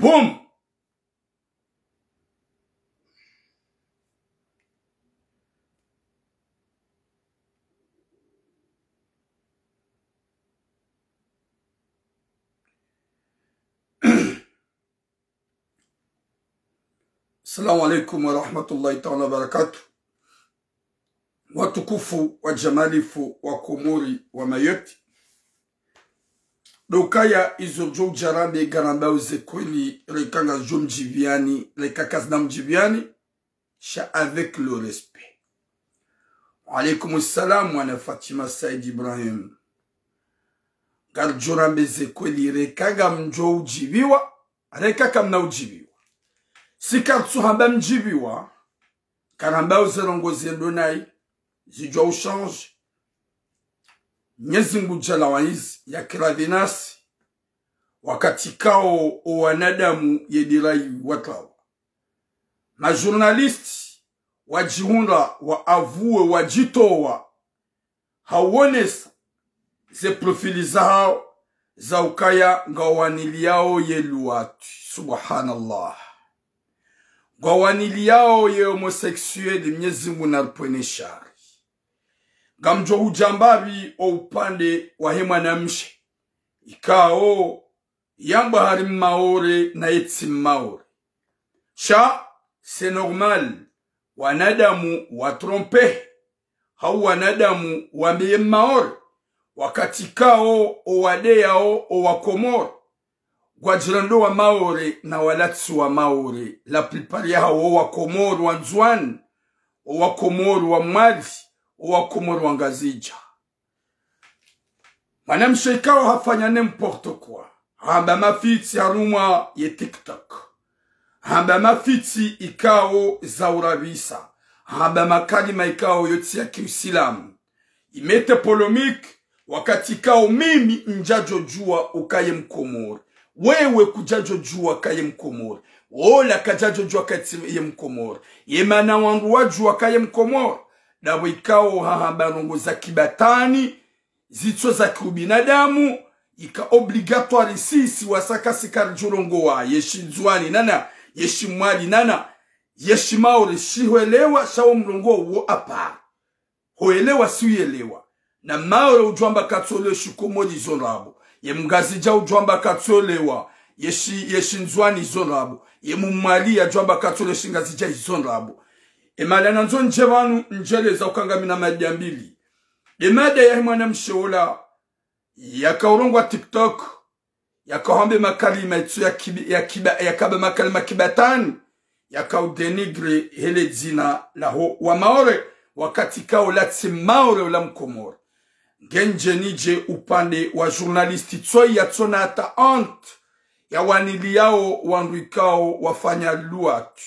Boum. Assalamu alaikum wa rahmatullahi ta'ala wa barakatuh. Watukufu wa jamalifu wa Komori wa Mayoti. Dokaya izojo jarabe garamba uzekweli rekanga jomjiviani rekakazna mjiviani sha avec le respect. Wa alaikum assalam wa Fatima Said Ibrahim. Gar jorambe zekweli rekanga mjo ujiviwa rekaka mna ujiviwa. Sikatsu hamba mjibiwa, karamba uzerongozi ndonai, zijwa uchange, nyezingu jala waizi ya kiradinasi, wakati kao wanadamu yedirai watawa. Majurnalisti, wajihunda, waavue, wajitowa, hawonesa, ze profili zao, za ukaya ngawaniliao yeluatu, subhanallah. Gwawanili yao ye homoseksueli Mwenyezi Mungu narpwene shari. Gamjo hujambabi o upande wa hema na mshe. Ikao yamba harim maore na etsim maore. Sha, c'est normal. Wanadamu watrompe. Hau wanadamu wambeye maore. Wakati kao o wade yao o wakomore. Gwajirando wa maore na walatsu wa maore. La plupart ya hao wa Komoro wa Nzwani, wa Komoro wa Mali, wa Komoro wa Ngazija. Manamshekao hafanya n'importe quoi. Hamba mafiti haruma ye TikTok. Hamba mafiti ikao zaurabisa. Hamba makalima ikao yoti ya kiusilamu. Imete polomik wakati kao mimi njajo jua ukaye Mkomoro. Wewe kujajo jua kaye Mkomoro. Ola kajajo jua kaye Mkomoro. Yemana wangu wajua kaye Mkomoro. Dawe ikao hahambarongo za kibatani. Zitso za kiubinadamu. Ika obligatoire sisi wasaka sikari jurongo wa. Yeshi Nzwani nana. Yeshi Mwali nana. Yeshi Maore shihuelewa. Shao mrongo wo apa. Hoelewa siuelewa. Na Maore ujwamba katole shukomodi zonrabo. Ye Mngazija ujwamba katsolewa. Yeshi Nzwani zonrabo. Ye Mumali ya ujwamba katsole shingazija zonrabo. Malana nzo njevanu njeleza ukangamina madiambili. Mada ya mwana msheola. Yakaurongwa TikTok. Yakahombe makalima itsu yakabe makalima kibatani. Yakaudenigre hele dzina laho wa Maore. Wakati kao latsi Maore ula Mkomoro. Genje nije upande wa journalisti tsoi ya tsona ata ant ya wanili yao wanruikao wafanya luatu.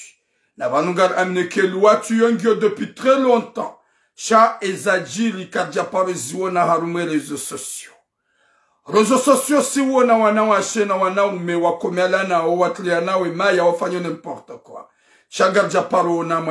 Na vanungar amneke luatu yongyo depuis très longtemps. Sha ezajiri kadja pareziwo na harume rezo sosio. Rezo sosio si wona wanawashe na wanaume wakomela nao watlia nawe maya wafanya n'importe quoi. Sha gadja paro na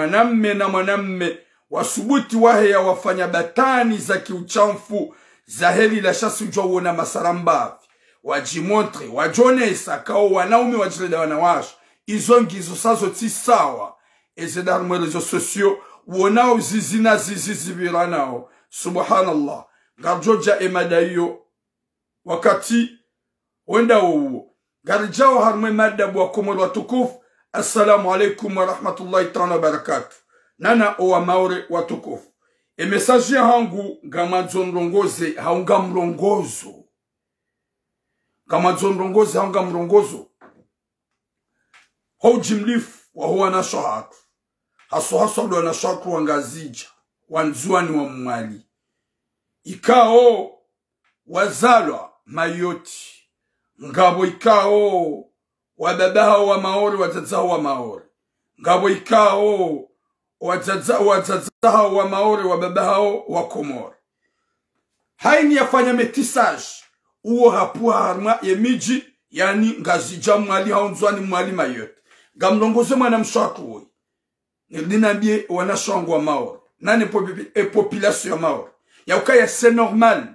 mwanamme wasubuti wahe ya wafanya batani za kiuchamfu za heli la shasu ujwa masarambavi. Wajimontre, wajonesa kao wanaume wajireda wanawash. Izongizo sazo tisawa. Ezedar mwerezo sosio wonao zizina zizibiranao. Subhanallah. Garjoja emada iyo wakati wenda uwo. Garjao harme madabu wa Komoro watukufu. Assalamu alaikum wa rahmatullahi ta'ala wa barakatuh. Nana owa Maore watukufu. Mesaji hangu gamadzo mrongoze haunga mrongozo. Gamadzo mrongoze haunga mrongozo. Hau jimlifu wa huwa na shahatu. Haso wadwa na shahatu wa Ngazija. Wanzuani wa Mwali. Ikao wazalwa Mayoti. Ngabo ikao wababaha wa Maore wadzadzaha wa Maore. Ngabo ikao wadzadzaha wa Maore wa babahao wa Komoro. Haini yafanya metisage. Uo hapuha harma yemiji. Yani Ngazija Mwali haunzwani Mwali Mayoti. Gamlongoze mwana mshaku woi. Nildinambie wanashangu wa Maore. Nani population ya Maore. Ya ukaya c'est normal.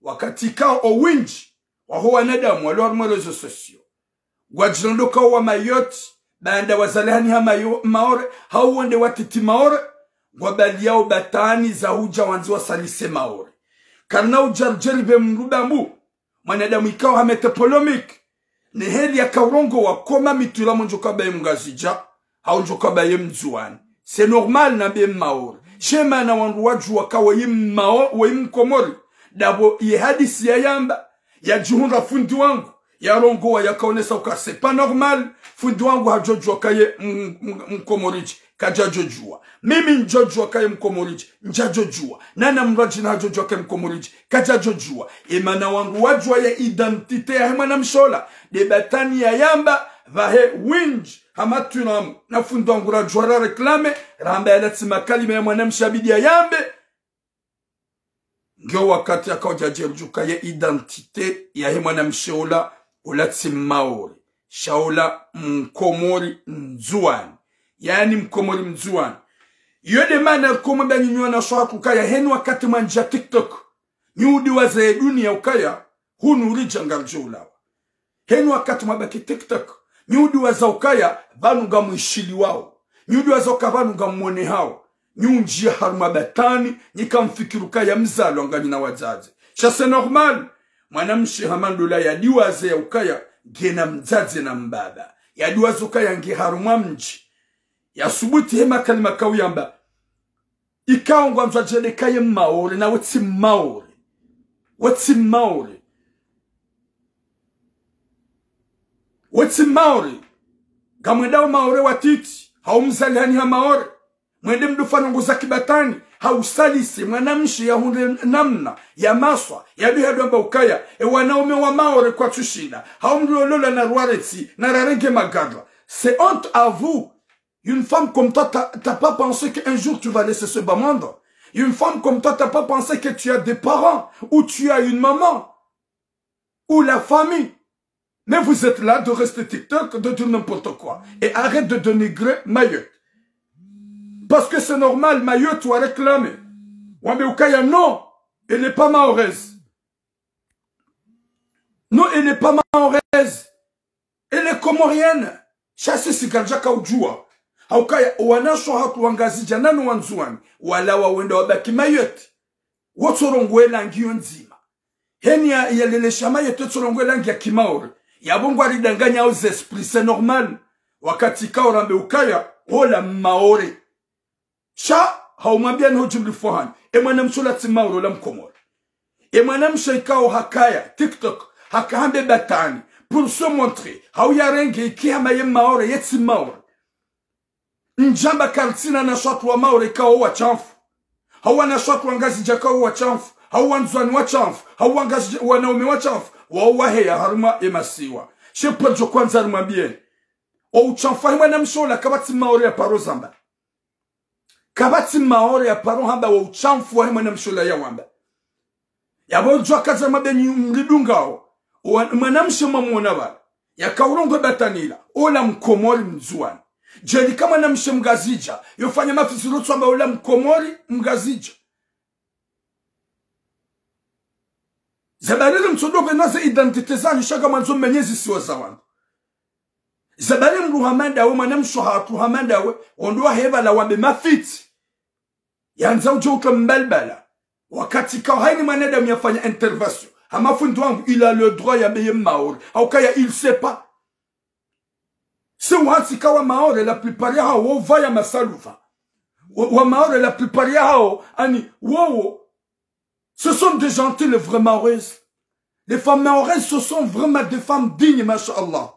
Wakati kao o winji. Waho wanadamu walo harma rezo sosio. gwajilando kawa mayot banda wazalani ha maore hauwende watiti maore gwabali yao batani za huja wanzi wasalise maore karna ujarjeri be mrudambu mwanadamu ikawa hamete polomik ni heli ya kaurongo wakoma mitula monjoka baye mngazija haunjoka baye mzuani c'est normal na be maore shema na wangu waju wakawa yim komori dabo ye hadisi ya yamba ya juhunra fundi wangu ya rongo wa yakaonesa uka c'est pas normal fundi wangu hajojua kaye mkomoriji kajajojua mimi njojua kaye mkomoriji njajojua nana mraji na hajojua kaye mkomoriji kajajojua imana wangu wajua ya identite ya hema na mshola de batani ya yamba vahe winj hamatunamu na fundi wangu rajua ra reklame ramba ya latima kalima ya mwana mshabidi ya yambe ngyo wakati ya kauja jerjuka ya identite ya hema na mshola ulati maori shaula mkomori mzuani yani mkomori mzuani yode mana koma ba nyinyo na shwa kukaya henu wakati manja TikTok nyudi waze dunia ukaya hunu rijanga mjola henu wakati mabaki TikTok nyudi waza ukaya banu ga mwishili wao nyudi waza ukabanu ga mwone hao nyunji haruma batani nikamfikiru kaya mzalo angani na wazazi c'est normal mwanamshi hamandula ya diwaze ya ukaya gena mzazi na mbaba ya diwaze ukaya nge harumwa mji ya subuti hema kalima kawiyamba ikaungwa mzajele kaye maore na wati maore gamwendao maore watiti haumzali hani ha maore mwende mdufano nguza kibatani hausalisi mwanamshi ya hunde namna ya maswa ya duhadu amba ukaya wanaume wa maore kwa tushina haumduolola na ruareti na rarenge magadra c'est honte à vous. Une femme comme toi t'as pas pensé qu'un jour tu vas laisser ce bas monde. Une femme comme toi t'as pas pensé que tu as des parents ou tu as une maman ou la famille. Mais vous êtes là de rester TikTok, de dire n'importe quoi. Et arrête de dénigrer Mayotte. Parce que c'est normal, Mayotte, tu as réclamé. Wameukaya, non, elle n'est pas mahoraise. Non, elle n'est pas mahoraise. Elle est comorienne. Chasse sikarjaka ujua. Haukaya, wanasho hatu wangazija nanu wanzuani. Wala wawenda wabaki Mayotte. Wotorongwe langi yonzima. Heni ya lelesha Mayotte wotorongwe langi ya kimaori. Yabongwa ridanganya aux esprits, c'est normal. Wakati kaurambe ukaya, ola maore. Cha, haumambia ni hujumli fohani. Mwana msula timauro la mkomori. Mwana mshaikao hakaya, TikTok, hakahambe batani. Pour se montrer, hauyarenge ikiha maye maore, yeti maore. Njamba kartina na shatu wa maore kao wa chanfu. Hawa na shatu wangazi jakao wa chanfu. Hawa nzwani wa chanfu. Hawa wangazi wanaume wa chanfu. Wawa heya haruma emasiwa. Shepa jokwanza haruma bien. O uchanfa hima na mshola kabati maore ya paro zamba. Kabati maore ya paro hamba wa uchanfu wa hima na mshola ya wamba. Yabo jwa kaza mabeni mridungao. Manamshe mamuona wala. Ya kaurongo batanila. Ola mkomori mzuani. Jeli kama namshe mgazija. Yofanya mafisirutu wamba ola mkomori mgazija. Zabarili mtodove naze identite zani shaga manzo menyezi siwa zawangu. Zabarili mruhamanda we manamsho hatu hamanda we ondoa heva la wabe mafiti. Yanza ujoka mbalbala. Wakati kao haini manada miyafanya intervention. Hamafundu wangu il a le droit ya beye maore. Haukaya il sait pas. Si wansi kawa maore la plupart ya hao wovaya masalufa. Wa maore la plupart ya hao ani wowo. Ce sont des gentils, les vrais maoraises. Les femmes maoraises, ce sont vraiment des femmes dignes, masha'Allah.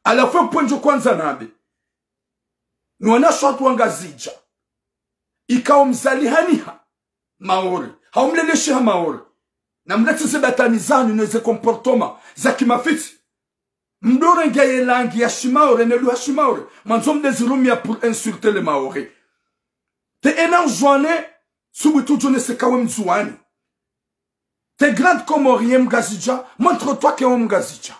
À la fin, point de kwanza nabe. Nous on a shot wangazija. Ika mzali haniha. Maori. Haumleleshi ha maori. Na mlete zebatani zanu neze comportement. Zaki mafiti. Mdore ngaye langi ya shimaore nelu ha shimaore. Manzom des rumia pour insulter les maori. Te enan joane, subitu jone se kawe mzuani. Te grande comorien mgazija, montre-toi que on mgazija.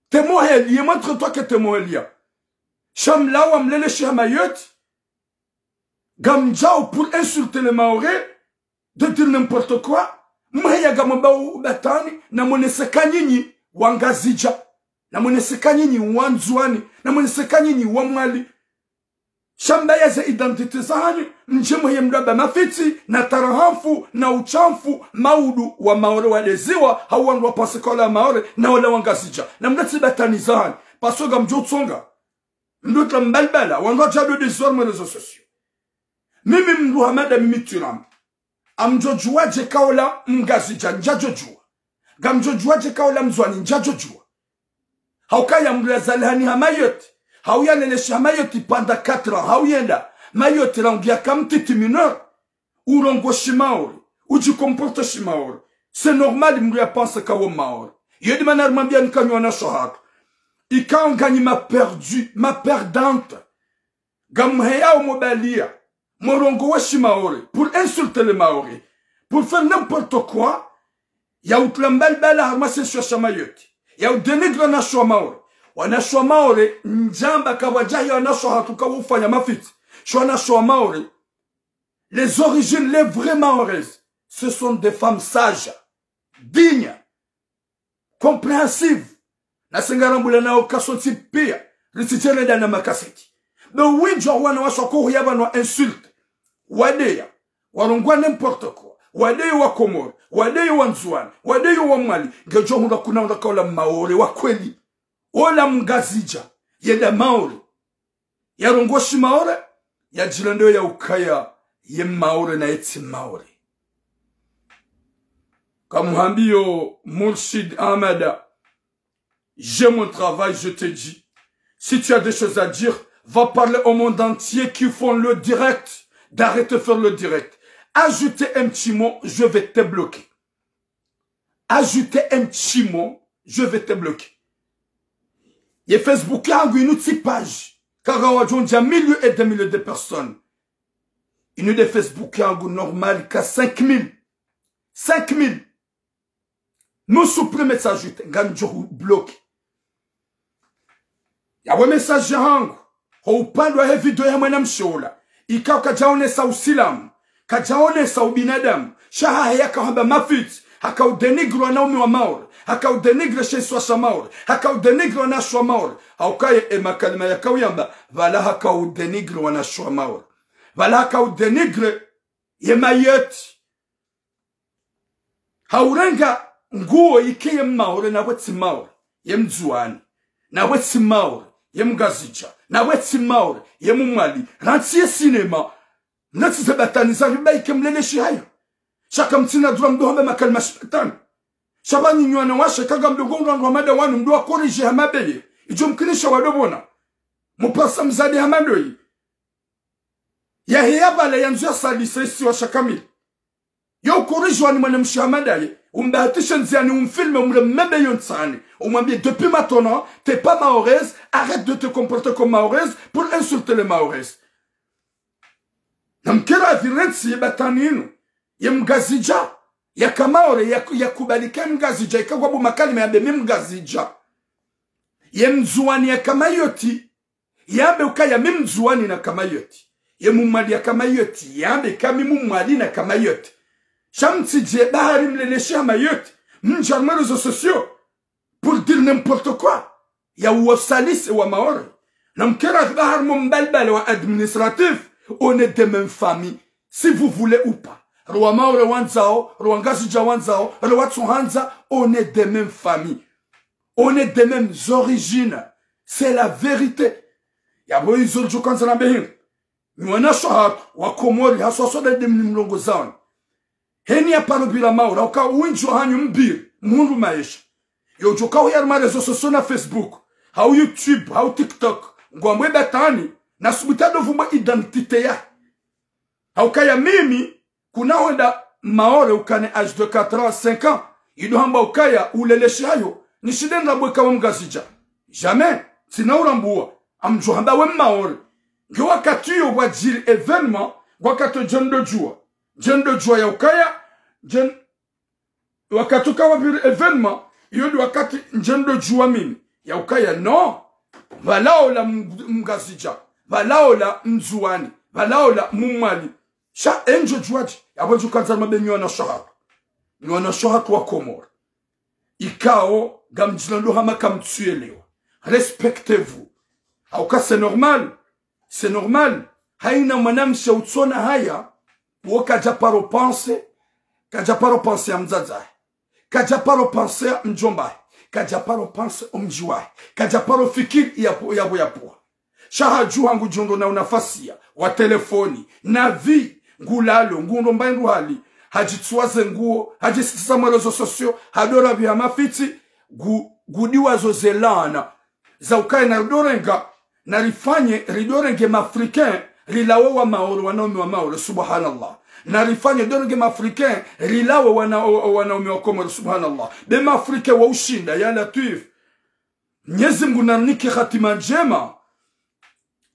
Te mohelie, montre-toi que te mohelia. Chamla ou amlele shi Mayotte, gamjao pour insulter les Maoris, de dire n'importe quoi, mheyaga mbao batani na mweneseka nyinyi wangazija na mweneseka nyinyi wanzuani na mweneseka nyinyi wamwali shamba ya za identite zanyu mjemwe mdaba mafiti na tarahafu na uchamfu maudu wa maore waleziwa hawandu wapasekola maore na wala wangazija na mdati batani zanyu pasoga mjotsonga mdotla mbalbala wandu jado désormais réseaux sociaux mimi mdu hamada mimi turam amjojuaje kaola mgazija njajojua gamjojuaje kaola mzwani njajojua haukaya mlazalhani hamayoti hauyalelesha hamayoti panda 4 ans hauyenda mayoti rangia kamtiti mineur urongo shimaori ujikomporte shimaori c'est normal mluya pense kawo maori yedi manar mambia nikanywa na shohat ikan gagni ma perdu ma perdante gamheya au mobalia morongo wa shimaori pour insulter les maoris pour faire n'importe quoi ya utlambal bala harmase sur shamayoti ya udenigre na shwamaori wana shwamaori njamba kawajahi wana shohatu kawufanya mafiti shwana shwamaori les origines les vrais maoris ce sont des femmes sages dignes compréhensives na singarambula nao kasoti pia risitele dana makaseti be winjo wana wasoko yaba no insulte wadeya warongwa n'importe quoi wadeya wa Komoro wadeya wa Nzwani wadeya wa Mali ngejo hunda kuna ndakaola maori wa kweli ola mgazija yeda maori yarongwa shi maori ya jilando ya ukaya ye maori na eti maori kamuhambio Murshid Ahmada. J'ai mon travail, je te dis. Si tu as des choses à dire, va parler au monde entier qui font le direct. D'arrêter de faire le direct. Ajoutez un petit mot, je vais te bloquer. Ajoutez un petit mot, je vais te bloquer. Et Facebook a une autre page. Car il y a milliers et des milliers de personnes. Une de Facebook a normal qu'à 5000. 5000. Nous supprimons ça, ajoutez. Ganjou bloqué. Yawe message yangu upande wa video ya mwanamshola ikao kajaonesa usilamu kajaonesa ubinadamu shaha yakahamba mafiti hakaudenigro na umi wa maori hakaudenigro sheswa shamaori hakaudenigro na shwa maori haukaye emakalima yakawiyamba vala hakaudenigro na shwa maori vala hakaudenigro yemayeti haurenga nguo ikiye maori na weti maori yemzuani na weti maori yemgazija na weti maori yemumali rantiye sinema natize bataniza ribaike mleleshi hayo shaka mtina dura mdohombe makalima shitani shabani nywana washe kaga mdogongo wangu hamada wanu mdoa koriji hamabeye ijo mkinisha wadobona mupasa mzadi hamadoi ya hiyabale yanzuya salisa isi wa shakamili yo koriji wani mwane mshamadaye umbahatisha nziani umfilme umremebe yonsani umwambie depuis maintenant t'es pas mahoraise, arrête de te comporter comme mahoraise pour insulter les mahorais. Namkera virensi yebataninu yemgazija yakamaore yakubalika mgazija ikagwabu makalima yabe mgazija yemzuani yakamayoti yabe ukaya mimzuani na kamayoti yemumali yakamayoti yabe kami mumali na kamayoti Chamtidje bahari mleleshi hamayoti mjarme réseaux sociaux pour dire n'importe quoi ya wasalis wa maori namkera bahar mumbalbal wa administratif on est de même famille si vous voulez ou pas roi maori wanzao roi ngazija wanzao roi tsuhanza on est de même famille on est de mêmes origines c'est la vérité ya boy zoljo kanza na behin mwana shahat wa Komori haswaso de mlongo zao heni ya parobila maori uka winjo hanyu mbir mundu maisha yo joka uyarma rezo soso na Facebook hau YouTube hau TikTok ngwamwe batani na subutado vumba identite ya haukaya mimi kuna wenda maore ukane age de 4 ans 5 ans ido hamba ukaya uleleshi hayo nishidenda bweka wa mgazija jamais sina urambua amjo hamba we maore nge wakati yo wajiri evenement wakati jendo jua ya ukaya wakati ukawa biri evenement yodi wakati njendo jua mimi ya ukaya no valaola mgazija valaola mzuani valaola mumali sha enjo juaji yabonjo kanza mabenyo na shahara ni wanashoha kwa Komoro ikao gamjilando hama kamtsuelewa respectez-vous au ka c'est normal haina mwanamsha utsona haya woka japaro pense kajaparo pense amzaza kajaparo pense mjomba kajaparo pense omjiwa kajaparo fikiri yapo shaha jua ngujondo na unafasia wa telefoni na vi ngulalo ngundo mbaindu hali hajitsuaze nguo hajisisa mwerezo sosio hadora vya mafiti gudiwa zozelana za ukae na ridorenga na rifanye ridorenge mafricain rilawe wa maoro wanaume wa maoro subhanallah na rifanye dorenge mafricain rilawe wanaume wa Komoro subhanallah be mafricain wa ushinda ya Latif Mwenyezi Mungu nanike khatima njema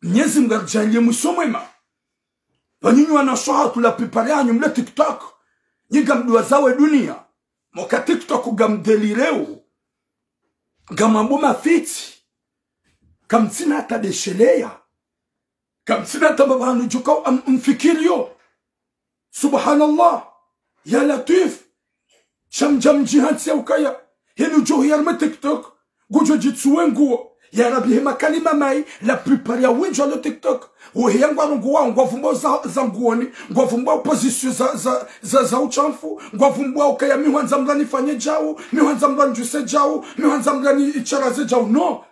Mwenyezi Mungu ajalie musomema Banyinyi wanashoha la plupart yanyu mle TikTok nyiga mdua zawe dunia moka TikTok gamdelireo gamambuma fiti kamtsina hata deshelea kamtsina hata babanu joka mfikirio subhanallah ya Latif shamjam jihansi ukaya hinu johi yarma TikTok gujo jitsuwe nguo ya rabi hema kalima mai la plupart ya winjo lo TikTok uhiyangwa nguwa ngwavumbo za nguoni ngwavumbo opposition za uchamfu ngwavumbo ukaya miwanza mlani fanye jao miwanza mlani juse jao miwanza mlani icharaze jao no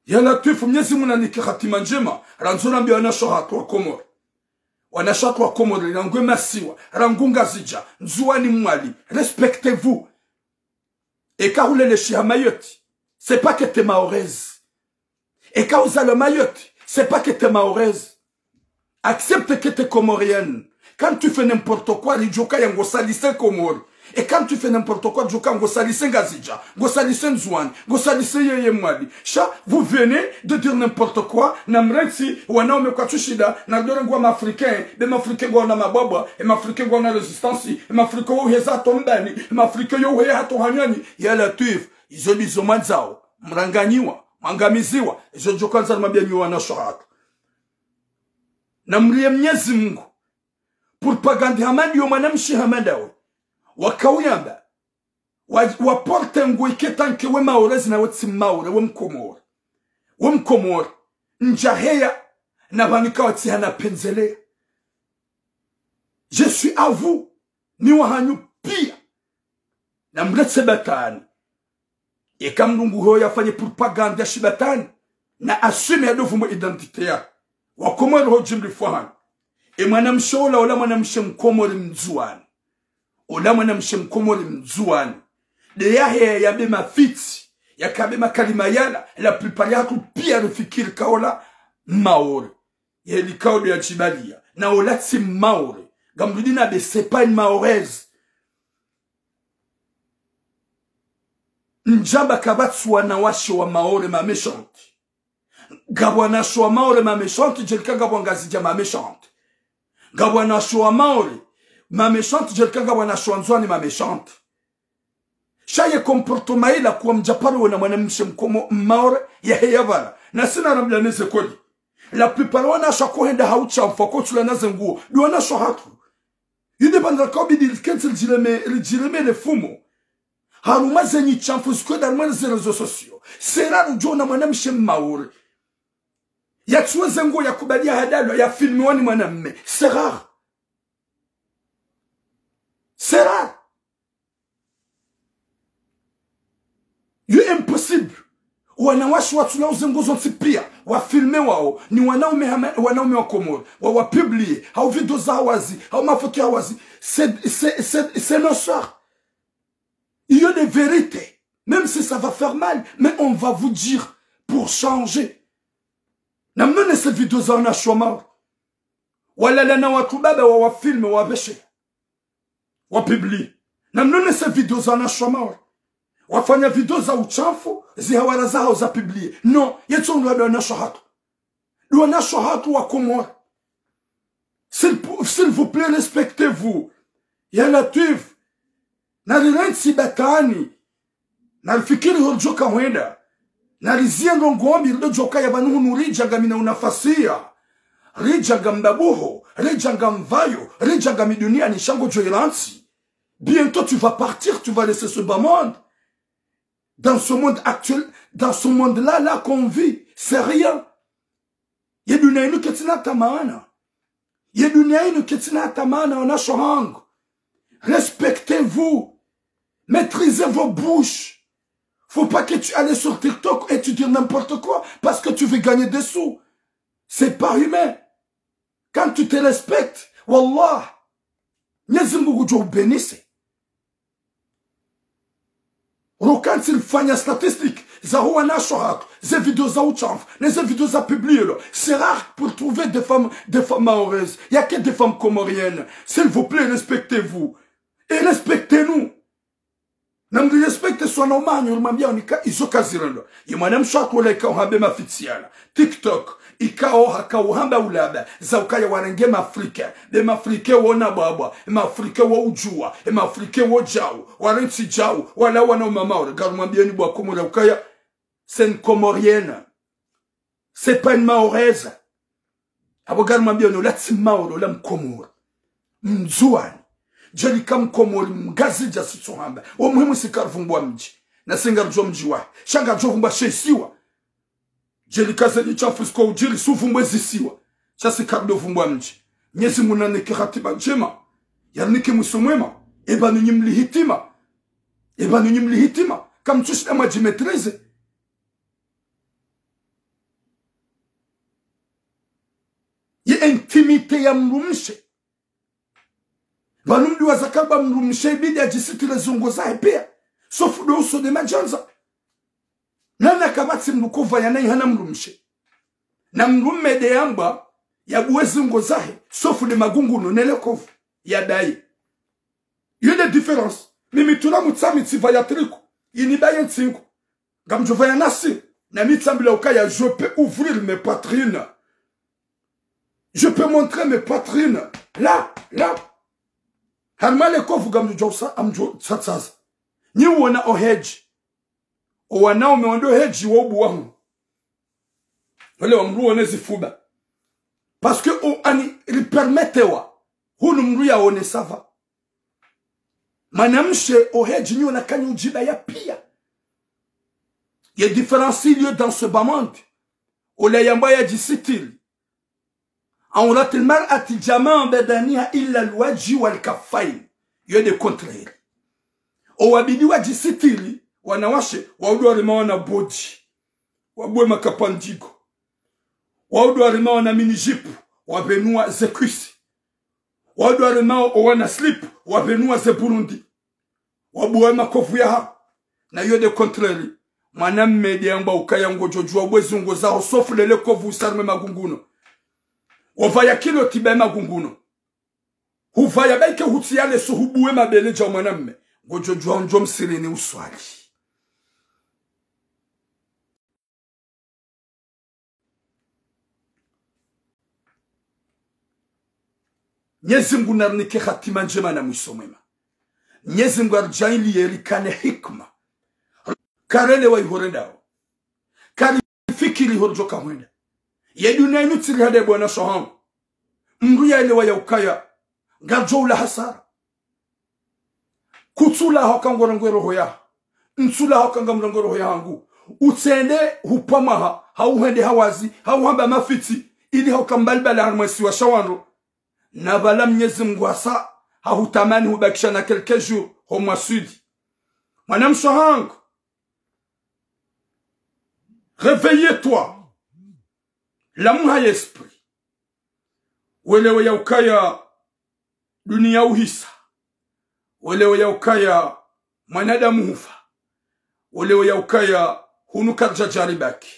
ya Latif Mwenyezi Mungu ananike khatima njema ranzona mbia wanashoha kwa Komoro wanashoha kwa Komoro rangwe masiwa rangunga zija nzuani mwali respectez-vous et quand vous les chiens Mayotte c'est pas que t'es mahoraise et quand vous allez Mayotte c'est pas que t'es mahoraise accepte que t'es comorienne quand tu fais n'importe quoi rijoka yango salise Komoro et quand tu fais n'importe quoi, Ngazija, Nzouane, Yeye Mwali. Vous venez de dire n'importe quoi, Namrensi, ou un homme Kwatushida, Nagorengwa m'africain, de m'africain gwana mababa, et m'africain gwana résistance, et m'africain ou heza tombani, et m'africain yo hea tohanyani, ya Latif, izolizo manzao, mranganiwa, mangamiziwa, izojokanza mabianywa na shohat. Namrie Mwenyezi Mungu, propagande hamadi yo manamshi hamadao. Wakauyamba waporte nguo iketanke we maorezi na wetsi maore we mkomoro njaheya na banika watsi hana penzele je suis à vous ni wahanyu pia na mretse batani yekamlungu hoya afanye propaganda shibatani na assume yadovumo identite ya wakomoro ho jimli fuhani mwanamshola ola mwanamshe mkomoro mzuani ola mwanamshe mkomoro mzuani de yahe ya bema fiti ya kabema kalima yala la plupart yako pia refikiri kaola maore ya likao ya chibalia na ola si maore gamdudina be c'est pas une maorez njamba kabatsu wanawashi wa maore ma méchante gabwana shwa maore ma méchante jelika gabwangazi ja ma méchante gabwana shwa maore ma méchante jelika gabwana shwa nzwani ma méchante shaye comportement ila kwa mjaparo wana mwanamshe mkomo maore ya heyabara na sina ramlaneze kodi la plupart wana shakohenda haucha mfako tula nazenguo duwana shohatu yide bandra kabidi cancel jireme le fumo haruma zenyi chamfu ziko darman ze réseaux sociaux sera rujona mwanamshe maore ya tuwe zenguo ya kubalia hadalo ya filmi wani mwanamme c'est rare c'est rare yu impossible wanawashi watu lao zengozo tipia wafilme wao ni wanaume wa Komoro wapublie hao video za wazi hao mafoto ya wazi c'est nos soeurs il y a des vérités même si ça va faire mal mais on va vous dire pour changer namnone cette video za na shoma wala lana watu baba wafilme wabeshe wapublie namnone cette video za na shoma wafanya video za uchafu zihawara zao za publier non yetu ndo wana shohatu wa Komoro s'il vous plaît respectez-vous ya Latif na riransi batani na fikiri hojoka wenda na rizia ngombi ndo joka ya banu nurija gamina unafasia Rijanga mbabuho, rijanga mvayo, rijanga midunia ni shango joilansi. Bientôt tu vas partir, tu vas laisser ce bas monde. Dans ce monde actuel, dans ce monde-là, là qu'on vit, c'est rien. Yedunia inu ketina tamana. Yedunia inu ketina tamana, on a shohang. Respectez-vous. Maîtrisez vos bouches. Faut pas que tu ailles sur TikTok et tu dis n'importe quoi parce que tu veux gagner des sous. C'est pas humain. Quand tu te respectes, wallah, Nyezimungu jo bénisse. Rokan s'ilfanya statistique, za huwa na shohak, ze vidéos za uchanf, ze vidéos za publier là. C'est rare pour trouver des femmes maoraises. Il y a que des femmes comoriennes. S'il vous plaît, respectez-vous. Et respectez-nous. Namdi respecte son omani, ulmambia unika izoka zirando. Yimana mshako leka uhambe mafitiana. TikTok, ikao haka uhamba ulaba. Za ukaya warenge mafrika. De mafrike wona baba. Mafrike wa ujua. Mafrike wa jau. Warensi jau. Wala wana umamaure. Garumambia ni bwa kumula ukaya. C'est une comorienne. C'est pas une maoraise. Abo garumambia no lati maoro la mkomura. Mzuani. Jeli kam komori mgazi jasi tsohamba. O muhimu sikarvumbwa mji. Na singarjo mji wa. Shangarjo vumbwa shesiwa. Jeli kaze ni chafusko ujiri suvumbwe zisiwa. Chasi kardo vumbwa mji. Nyezi munane kiratiba njema. Yanike musumwema. Eba nunyimli hitima. Eba nunyimli hitima. Kam tushina majimetreze. Ye intimite ya mrumshe. Banumdi wazakaba mrumshe bidi ajisitile zungo zae pia. Sofu do uso de majanza. Nana kabati mlukuva ya nayi hana mrumshe. Na mrumme de yamba ya buwe zungo zae. Sofu de magungu nonele kofu. Ya daye. Yone différence. Mimi tuna mutsami tiva triku. Inibaye ntingu. Gamjova ya nasi. Na mitambila ukaya je peux ouvrir mes poitrines. Je peux montrer mes poitrines. Là. Halmale kofu gamju josa amjo tsatsaza. Ni wona o hedge. O wana umeondo hedge wo buwahu. Wale wamru wone zifuba. Parce que o ani il permette wa. Hunu mru ya one sava. Manamshe o hedge ni wona kanyu jiba ya pia. Il y a différents lieux dans ce bas monde. O la yamba ya jisitil. عورات المرأة جماع بدنها إلا الوجه والكفين يدي كونترير وابيدي وجه ستيري wanawashe waudu warimaona boji wabue makapandigo waudu warimaona minijipu wabenua ze kwisi waudu warimao owana slip wabenua ze Burundi wabue makofu yaha na yode kontreri mwanamme diamba ukayango joju wabue zungo zao sofu lele kofu usarme magunguno Ovaya kilo tibe magunguno. Huvaya baike hutiale suhubuwe mabele ja mwanamme. Gojo jwa njom sirene uswali. Nyezimgu narnike khatima njema na mwisomema. Nyezimgu arjaili yerikane hikma. Karele wa ihorendao. Kari fikiri horjoka mwenda. Yedunia inutiri hade bwana soham. Mruya ile waya ukaya. Gajo ula hasara. Kutula hoka ngorongoro hoya. Nsula hoka ngorongoro hoya hangu. Utende hupamaha. Hauhende hawazi. Hauhamba mafiti. Ili hoka mbalibala harmwesi wa shawano. Nabala mnyezi mgwasa. Hautamani hubakisha na quelques jours. Homwa sudi. Madame Sohang. Réveillez-toi. L'amour a esprit. Welewe ya ukaya dunia uhisa. Welewe ya ukaya mwanadamu hufa. Welewe ya ukaya hunuka jajaribaki.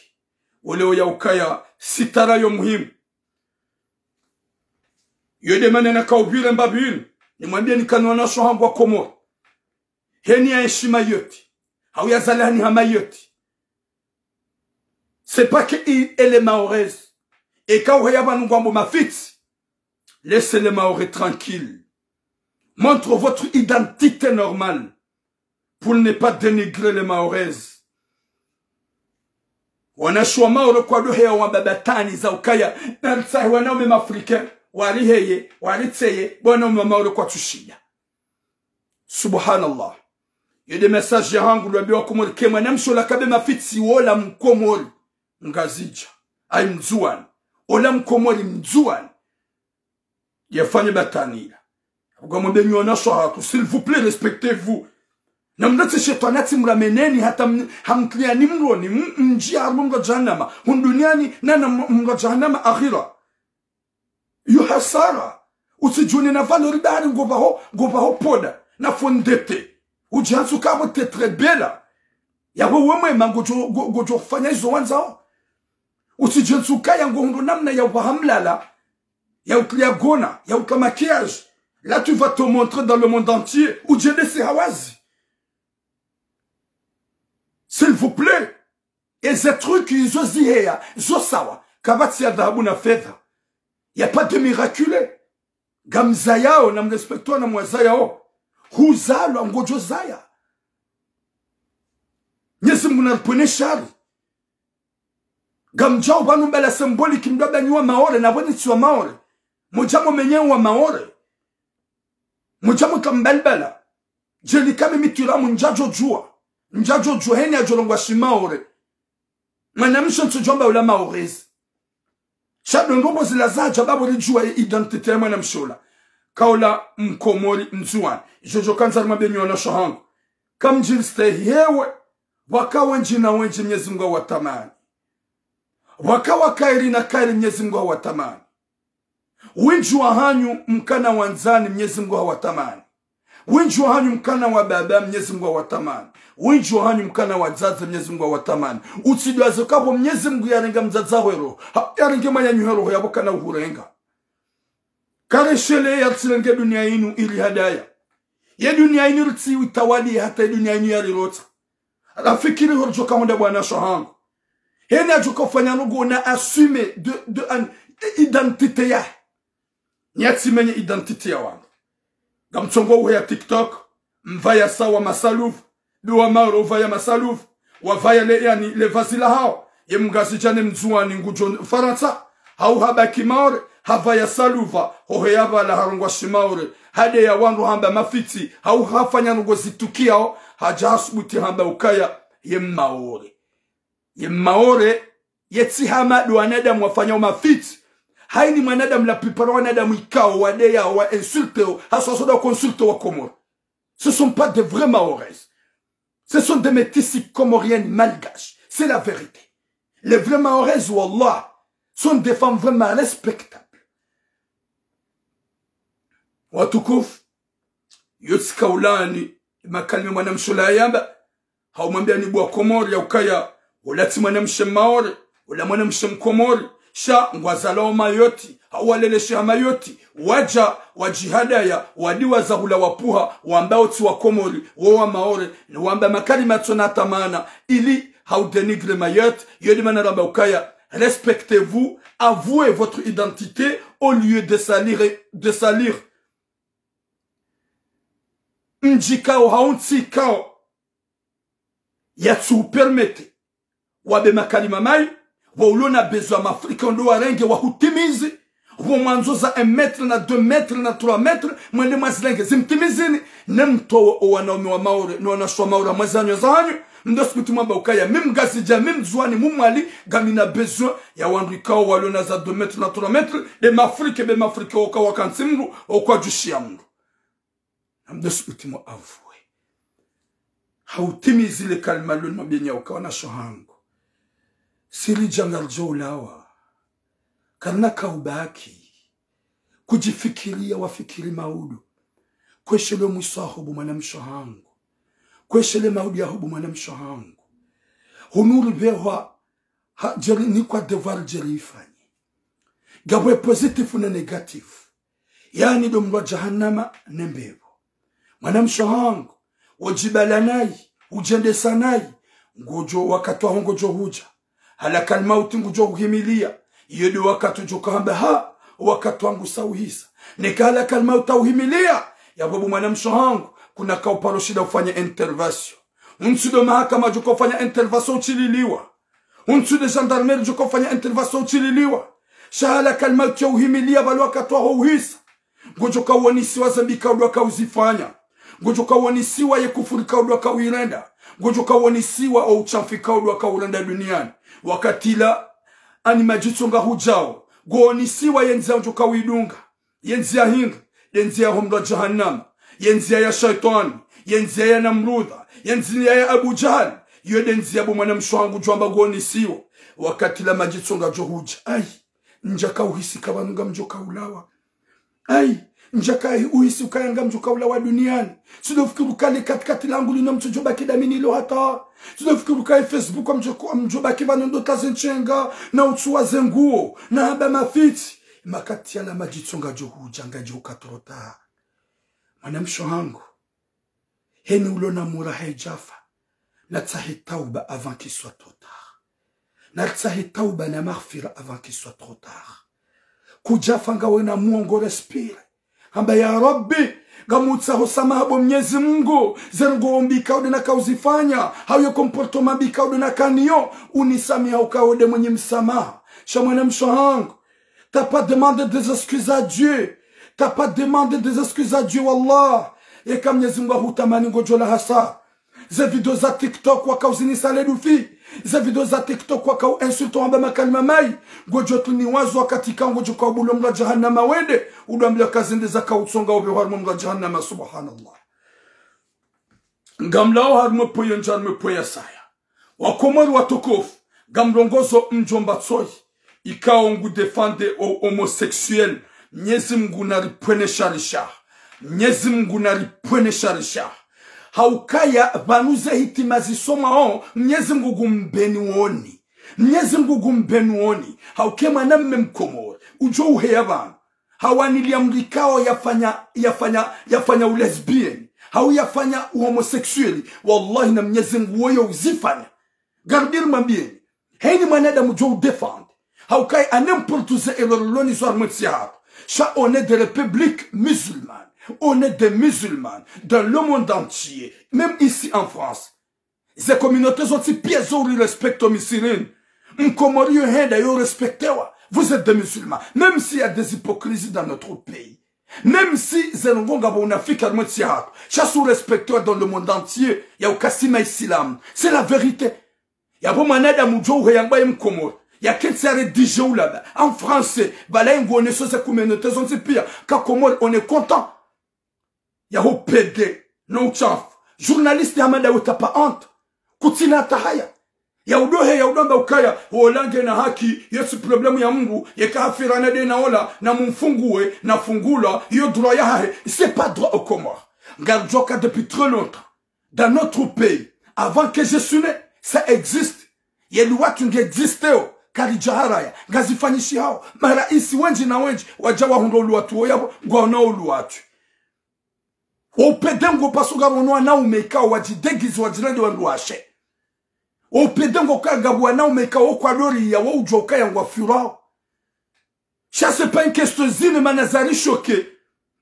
Welewe ya ukaya sitara yo muhimu. Yode manena kaubile mbabili. Nimwambia nikanwana shohangu wa Komoro. Heni ya heshima yote. Hauya zalani hama yote. C'est pas qu'elle est maoraise. Et quand vous avez ma fille, laissez les Maorais tranquilles. Montre votre identité normale pour ne pas dénigrer les Maoraises. wanashwa mauro kwa dohea wa babatani za ukaya na rtsahi wanaume mafrika waliheye walitseye wanaume mauro kwa tushia. Subhanallah. Yede message ya hangu lwambiwa kumori kema namshola kabe mafitsi wola mkomori ngazija ay mzuan ola mkomori mzuan yafanye batanila kwa mwambe nyona shahatu s'il vous plaît respectez-vous namdati shetanati mrameneni hata hamkliani mroni mjia mrunga jahannama hunduniani nana mrunga jahannama akhira yuhasara usijuni na valori dari ngobaho poda na fondete ujiansu kama tetre bela yawe wemwe gojo fanya hizo wanzao usijiansu kaya ngondo namna ya wahamlala ya uklia gona ya ukamakiage. Là tu vas te montrer dans le monde entier où Dieu c'est hawazi. S'il vous plaît. Et ces trucs ils ont dit zosawa kabati ya dhahabu na fedha. Il y a pas de miraculé. Gamzayao na mrespectwa na mwazayao. Huzalo ngojo zaya. Nyezi muna mpone shari. Gamjao banu mbela symbolique mdoba niwa maore na wani tiwa maore. Mojamo menyewa maore. Mojamo kambelbela. Jeli kame mitiramu njajo jua. Njajo jua heni ajolongwa shi maore. Manamisho ntujomba ula maorezi. Shabu nrobo zilaza jababu lijua identite manamshola. Kaula mkomori mzuan. Jojo kanzari mabenyo na shahangu. Kamjiliste hewe. Waka wenji na wenji Mwenyezi Mungu watamani. Wakawa kairi na kairi Mwenyezi Mungu watamani. Winji wa hanyu mkana wanzani Mwenyezi Mungu watamani. Winji wa hanyu mkana wa baba Mwenyezi Mungu watamani. Winji wa hanyu mkana wa zaza Mwenyezi Mungu watamani. Usiduazo kapo Mwenyezi Mungu yarenga mzaza wero. Yarenga manyanyu hero yabokana uhurenga. Kareshele yatilenge dunia inu ili hadaya. Ya dunia inu riti utawali hata dunia inu yarirota. Rafikiri horjoka honda bwana shahangu. Hena joka fanya nugo na assume de an identité ya. Nyati menye identité ya wangu. Gamtsongo uhe TikTok. Mvaya sawa masaluf. Biwa mauro vaya masaluf. Wavaya le vasila hao. Ye mgazi jane mzuani ngujo Faransa. Hau habaki maure. Havaya saluva. Hohe yaba la harungwa shimaure. Hade ya wangu hamba mafiti. Hau hafanya nugo zitukiao. Hajasubuti hamba ukaya. Ye maure. Ye maore. Yeti hamadu wanadamu wafanya mafiti. Haini mwanadamu la plupart wanadamu ikao wadeya wa insulteo hasosoda consulte wa Comores. Ce sont pas de vrais Maoraises. Ce sont des métisses comoriennes malgaches. C'est la vérité. Les vrais Maoraises, wallah, sont des femmes vraiment respectables. Watukuf, yotsika ulani, makalmi mwanamshula yamba, haumambia ni bua Comores ya ukaya, ulati mwanamshe Maore, ula mwanamshe Mkomori, sha ngwazalao mayoti, hawalele sha mayoti, waja wajihadaya, wadiwa zahula wapuha, wambao tiwa Komori, wawa Maore, wamba makali matona tamana, ili haudenigre mayoti, yodi manaramba ukaya, respectez-vous, avouez votre identité, au lieu de salir. Mjikao haunti kao, yatsu permete, wabe makali mamai, Waulona besoin m'Afrique ndo warenge wa hutimizi mwanzo za 1 metre na 2 metre na 3 metre mwende mwazilenge zimtimizini nemto wanaume wa Maore no wanashwa Maore mwazanyo zanyu ndo sikuti mwamba ukaya mimgazi jamii mzwani mumwali gamina besoin ya wandikao walona za 2 metre na 3 metre de m'Afrique be m'Afrique oka wakansimru okwa jushia mru ndo sikuti mwa avue hautimizi le kalma luna bienya ukawana shohangu. Siri jangal jolawa. Karna kaubaki. Kujifikiria wafikiri maudu. Kweshele mwisahubu mwanamsho hangu. Kweshele maudu ya hubu mwanamsho hangu. Hunuru bewa ni kwa devoir jerifanyi. Gabwe positifu na negatifu. Yani domwa jahannama nembebo. Mwanamsho hangu. Wajibalanai. Ujende sanai. Ngojo wakatwa hongojo huja. Halaka almauti ngujo uhimilia. Yedi wakatu jokahamba ha. Wakatu wangu sawihisa. Nika halaka almauti uhimilia. Ya babu mwanamsho hangu. Kuna kauparoshida ufanya intervention. Unsido mahakama joko ufanya intervention uchililiwa. unsu de gendarmerie jo kufanya intervention chililiwa shahala kalma cha uhimilia balwa katwa uhisa ngojo kawonisiwa zambika udwa kauzifanya ngojo kawonisiwa yekufurika udwa kawirenda ngojo kawonisiwa au uchafika udwa kawirenda duniani wakatila ani majitunga hujao gwonisiwa yenzi anjo kawidunga yenzi ya hinga yenzi ya homda jahannam yenzi ya shaitani yenzi ya Namrudha yenzi ya Abu Jahl yodenzi ya bumwana mshwangu jwamba gwonisiwa wakatila majitunga jo huja ai njaka uhisi kabanunga mjoka ulawa ai njaka uhisi ukayanga mjoka ulawa duniani sidofikiru kale katikati langu lino mchojoba kidamini ilo hata sidofikiru kale Facebook wa mjoba kibanondo tazenchenga na utsuwa zenguo na haba mafiti makati ya la majitunga jo huja ngaji ukatorota mwanamsho hangu heni ulona mura haijafa na tsahi tauba avant qu'il soit trop tard natsahi tauba na maghfira avant qu'il soit trop tard kujafa ngawe na muongo respire hamba ya Rabbi gamutsaho samahabo Mwenyezi Mungu zengo ombika udena kauzifanya hayo comportement bika udena kanio unisamia ukaude mwenye msamaha shamwana mshahangu t'as pas demandé des excuses à Dieu t'as pas demandé des excuses à Dieu wallah et comme Mwenyezi Mungu hutamani ngojola hasa ze video za TikTok wakauzini sale dufi ze video za TikTok wakau insulto amba makalima mai gojotu ni wazo katika ngojo kwa bulo mla jahannama wende udambia kazinde za kautsonga obe harmo mla jahannama subhanallah ngamlao harmo poyo njarmo poya saya wakomori watukufu gamrongozo mjomba tsoi ikao ngu defende homosexuel Mwenyezi Mungu naripwene sharisha Mwenyezi Mungu naripwene sharisha haukaya banuze hitimazi soma o Mwenyezi Mungu gumbeni woni Mwenyezi Mungu gumbeni woni haukema na mmemkomori ujo uheya bana hawanilia mlikao yafanya ulesbian hau yafanya homosexuali wallahi na Mwenyezi Mungu woyo uzifanya gardir mambien heni mwanadamu jo defend haukaya anemporte ze eloloni zo armetiar cha on est de république musulmane. On est des musulmans dans le monde entier, même ici en France. Ces communautés sont si pièces où ils respectent les musulmans. Vous êtes des musulmans. Même s'il y a des hypocrisies dans notre pays. Même si c'est un bon Afrique, chaque respecteur dans le monde entier, il y a au Kassima Islam. C'est la vérité. Il y a beaucoup de il y a quelques arrêts d'Ijou là-bas. En français, on est sur ces communautés, on est pire. Quand on est content. Ya ho pede no chaf journaliste Hamada utapa honte kutina tahaya ya udohe ya udomba ukaya uolange na haki yesu problemu ya Mungu yekafirana de na ola na mfungue na fungula yo droit ya hahe c'est pas droit au Comores garjoka depuis trop longtemps dans notre pays avant que je suis né ça existe ya loi qui existe karijaharaya ngazifanyishi hao mara isi wenji na wenji wajawa hundo watu yabo ngona uluatu opedengo pasuga bonwa na umeka wajidegizi wajirende wanduashe opedengo kagabwa na umeka okwadori ya wojoka yangwa furao ça c'est pas une question zine manazari choqué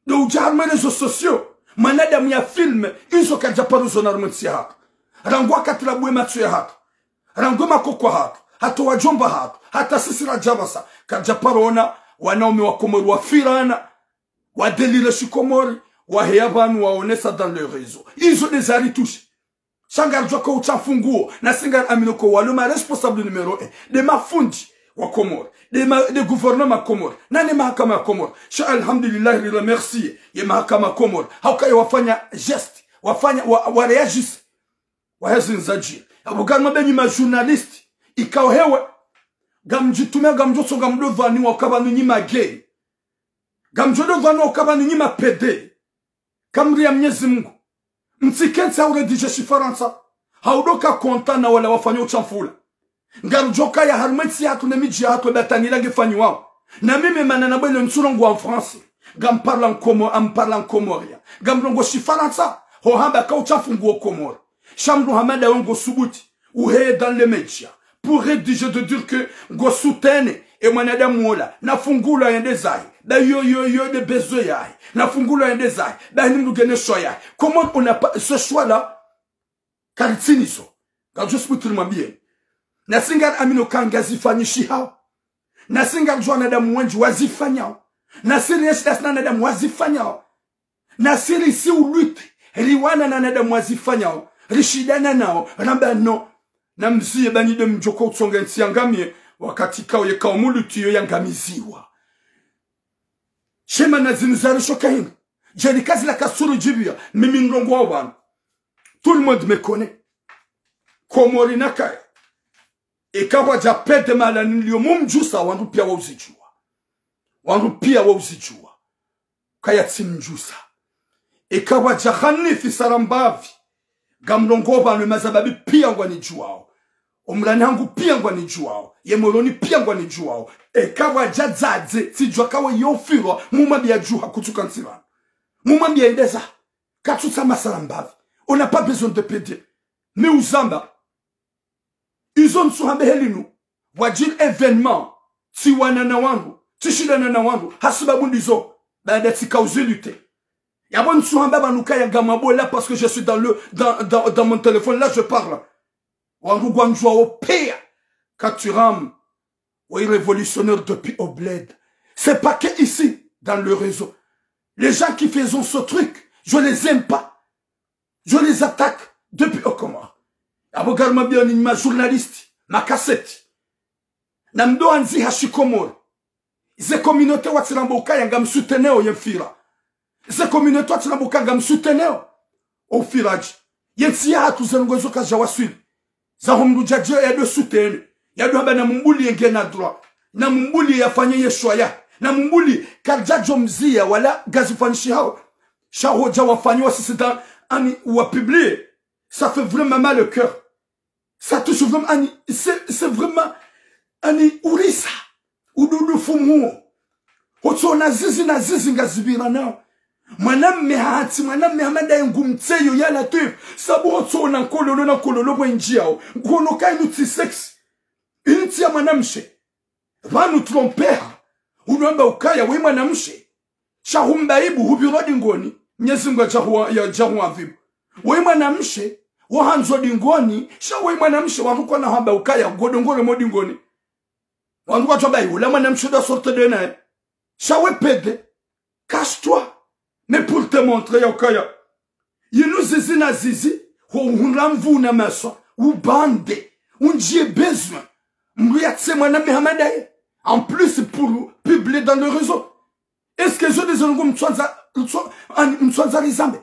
de ujarme réseaux sociaux manadamu ya film izo kajaparu zonarmutsi hapa rangwa katla bwe matsu ya hapa rangwa makoko hapa hata wajomba hapa hata sisi rajabasa kajaparona wanaume wa Komori wa firana wadelile shikomori waheyabanu waonesa dans le réseau. Ils ont des arritouches. Shangar joko uchafunguo. Na singar aminoko waluma responsable numéro 1. De mafundi wa Komori. De gouvernement Komori. Nani mahakama Komori. Sha alhamdulillah li remercier. Ye mahakama Komori. Haukai wafanya geste. Wafanya wareagis. Wahezi nzajir. Abugarma benyi ma journaliste. Ikao hewe. Gamjitume gamjoso gamdovani wakabanu nyima gay. Gamjodovani wakabanu nyima pede. Kamri ya Mwenyezi Mungu mtsikensa uredije shifaransa haudoka kontana wala wafanya uchafula ngarujoka ya harmeti yatu na miji yatu batanila gefanywa na mimi manana bwele nsurongo en français gam parlant Comoria gamrongo shifaransa ho hamba ka uchafungu Komori shamru hamada wango subuti uhe dans les médias pour rédiger de dire que go soutene et mwanadamu wala nafungula yende zai da yo de besoin yai nafungula yende zai da nimdu gene soya comment on n'a pas ce choix là karitiniso quand je suis tout bien Na singar amino kanga zifanyishi hao. Na singar jua nadamu wenji wazifanyao. Na siri yeshidas na nadamu wazifanyao. Na siri si uluti. Riwana na nadamu wazifanyao. Rishidana nao. Ramba no. Na mziye bani de mjoko utsonga nsi yangamie. Wakati kao ye kao muluti yo yangamiziwa. Shema na zinuzari shokaini. Jeli kazi la kasuru jibia. Mimi nrongo wabana. Tout le monde me connaît. Komori nakaya. Ikawa japete malani nilio mumjusa wandu pia wauzijua. Wandu pia wauzijua. Kaya timjusa. Ikawa jahanithi sarambavi. Gamlongoba no mazababi pia ngwa nijuao. Omlani hangu pia ngwa nijuao. Yemoloni pia ngwa nijuao. Ikawa jadzadze. Sijua kawa yofirwa. Mumambi ya juha kutuka ntirana. Mumambi ya indeza. Katuta masarambavi. On n'a pas besoin de pédir. Mais Ouzamba, ils ont sur un behelinu. Wajil événement. Si wanana wangu. Tishilana wangu. Hasbabundizo. Bada tika uzilute. Yabon sur un babanuka ya gamabo là parce que je suis dans mon téléphone. Là je parle. Wangu guanjwa au pire. Katuram. Oui, révolutionnaire depuis au bled. C'est pas que ici, dans le réseau. Les gens qui faisaient ce truc, je les aime pas. Je les attaque depuis au Comore. Abogar mabioni ma journaliste, ma cassette. Namdo anzi hashikomor. Ze communauté watiramboka yangam souteneo yemfira. Ze communauté watiramboka yangam souteneo. Au firage. Yensiya hatuzengozo ka jawaswil. Za homdu jadjo ya de soutene. Ya do na mumbuli yenge na droit. Na mumbuli yafanye yeshwaya. Na mumbuli karjajo mzia wala gazifanshi hao. Shaho jawafanywa sisi dans Ani, ou à publier, ça fait vraiment mal au cœur. Ça touche vraiment, Ani, c'est vraiment, Ani, urisa, ou doudou fumu. Oto na zizi nga zibira nao. Manam me hati, manam me hamada ngumtseyo ya la tuf. Sabu oto na kololo wenjiao. Gono kai nuti sex. Inti ya manamshe. Vanu tromper. Unuamba ukaya, we manamshe. Shahumba ibu, hubirodi ngoni. Nyezinga ya jahuwa vibu. Wema na mshe. Wahanzo dingoni. Sha wema na mshe. Wanuko na hamba ukaya. Godongore mo dingoni. Wanuko choba yu. Lama na mshe da sorte de na. Sha we pede. Cache-toi. Mais pour te montrer ya ukaya. Yinu zizi na zizi. Hunramvu na maso. Ou bande. Unjie besoin. Mriatse mwana mehamadaye. En plus pour publier dans le réseau. Est-ce que je des ongo mtswanza rizambe?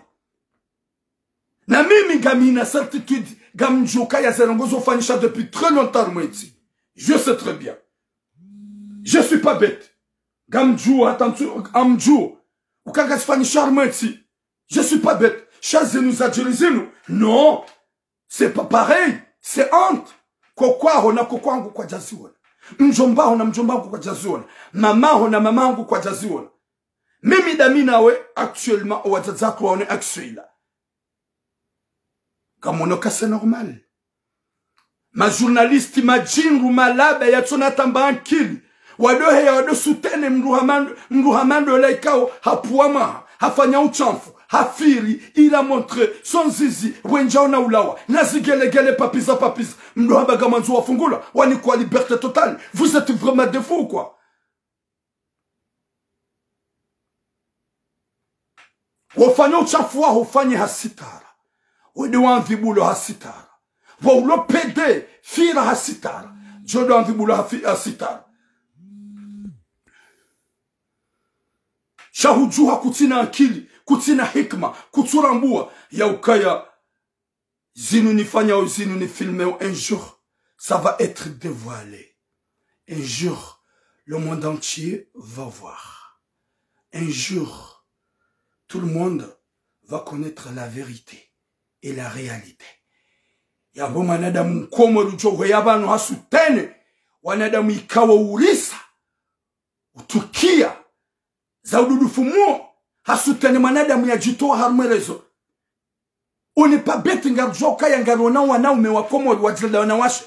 Na mimi gamina certitude gamjoka ya zelongozo fanisha depuis très longtemps moi ici. Je sais très bien. Je suis pas bête. Gamjou attention amjou. Ukanga fanisha moi ici. Je suis pas bête. Chasse nous a nous. Non. C'est pas pareil. C'est honte. Kokwa hona kokwa ngu kwa jaziona. Mjomba hona mjomba ngu kwa jaziona. Mama hona mama ngu kwa jaziona. Mimi damina we actuellement au wazazako on est actuel. Comme on c'est normal. Ma journaliste ma jinru malaba ya tunatamba ankili. Wadohe ya wado sutene mruhamando laikao hapuama. Hafanya uchamfu. Hafiri. Il a montré son zizi. Wenjao na ulawa. Nazigele papisa. Mruhaba gamanzu wafungula. Wani kwa liberté totale. Vous êtes vraiment des fous quoi. Wafanya uchafua hufanye hasitara. Wede wanvibulo hasitara. Waulo pede fira hasitara. Jodo wanvibulo hasitara. Shahujuha kutina akili, kutina hikma, kuturambua. Ya ukaya zinu nifanya ou zinu ni filme un jour. Ça va être dévoilé. Un jour, le monde entier va voir. Un jour, tout le monde va connaître la vérité et la réalité. Yabo manadamu komoru jogo yabanu hasutene. Wanadamu ikawa urisa. Utukia. Zaududu fumo. Hasutene manadamu ya jitoa harmerezo. On n'est pas bête ngarjoka ya ngarona wanaume wa komoru wajilda wanawashe.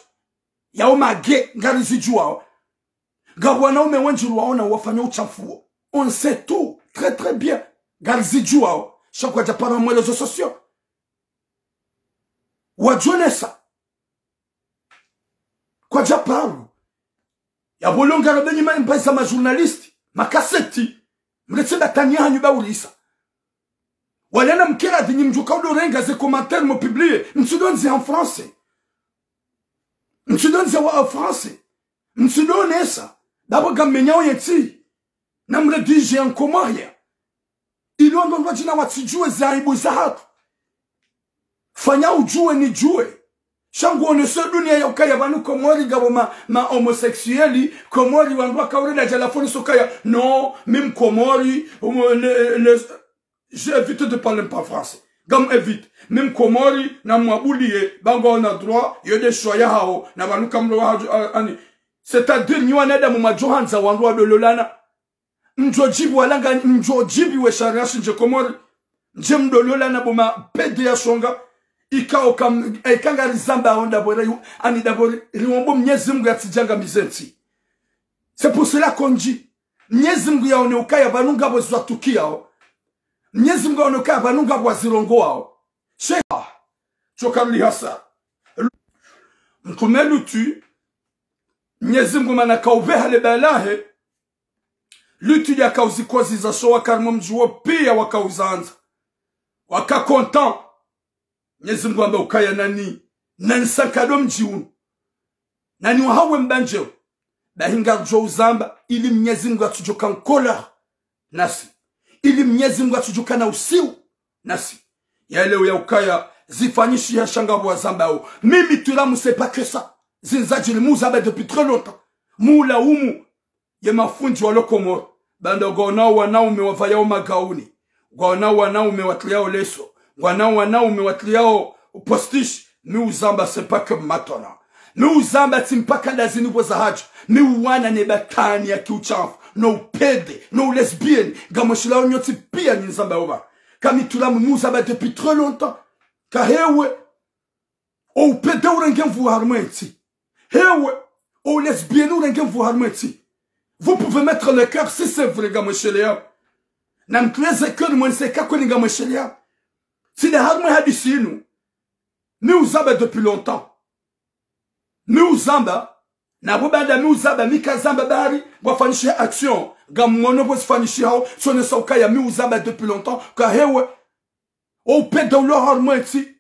Yao mage ngarizijua. Garu wanaume wanjiru waona wafanya uchafuo. On sait tout. Très très bien. Garizijua. Shakwa japara mwe réseaux sociaux. Wajonesa. Kwa japaru. Ya bolonga rabeni mpasa ma journaliste. Ma kaseti. Mretse batania hanyu ba ulisa. Walena mkera dini mjuka ulo renga ze commentaires mo publié. Msudonzi en français. Msudonzi en français. Msudonesa. D'abord gamenyao yeti. Na mredije en komaria. Ilo ndo jina watijue za ibu za hatu. Fanya ujue ni jue. Shangu oneso dunia ya ukaya banu komori gabo ma homosexueli. Komori wandwa kaure na jalafoni sokaya. Non, même komori. J'évite de parler pas français. Gam évite. Même komori na mwabouliye. Bango na droit. Yode shoya hao. Na banu kamlo ani. C'est-à-dire nywaneda mu majohanza wandwa de lolana. Njojibu walanga njojibu we shariashi nje komori. Njem do lolana buma pede ya shonga. Ikao kam ekanga rizamba onda bore ani dabore riwombo Mwenyezi Mungu atijanga mizenti. C'est pour cela qu'on dit Mwenyezi Mungu yaone ukaya banunga bozwa tukiao. Mwenyezi Mungu yaone ukaya banunga bwazirongo wao. Sheha chokali hasa. Mkumelu tu Mwenyezi Mungu manaka uveha lebalahe. Lutu ya kauzi kozi za showa karmo mjuo pia wakauzanza. Waka content. Mwenyezi Mungu ambe ukaya nani nansakado mjiunu. Nani wahawe mbanjeo. Bahinga jo uzamba ili Mwenyezi Mungu atujoka nkola nasi. Ili Mwenyezi Mungu atujoka na usiu nasi. Ya leo ya ukaya zifanyishi ya shangabu wa zambao. Mimi tulamu c'est pas que ça. Zinzajili muzaba depuis très longtemps. Mula umu ye mafunji wa lokomoro. Bando gwanao wanaume wafayao magauni. Gwanao wanaume watliao leso. Gwanao wanaume watliao postish. Mi uzamba c'est pas que matona. Mi uzamba timpaka lazini boza haja. Mi uwana nebatani ya kiuchafu. No pede, no lesbienne. Gamoshila unyoti pia nizamba oba. Kami tulamu muzaba depuis très longtemps. Ka hewe. O pede urengen vuharmenti. Hewe. O lesbienne urengen vuharmenti. Vous pouvez mettre le cœur si c'est vrai, gamoshila. Namkleze cœur moi c'est kakoni gamoshila. Si les harmons hadisinu. Mi uzamba depuis longtemps. Mi uzamba. Na bubanda mi uzamba mi kazamba bari. Wafanishi action. Gamono bo fanishi hao. Sone saukaya mi uzamba depuis longtemps. Ka hewe. Au pète dans leur harmon eti.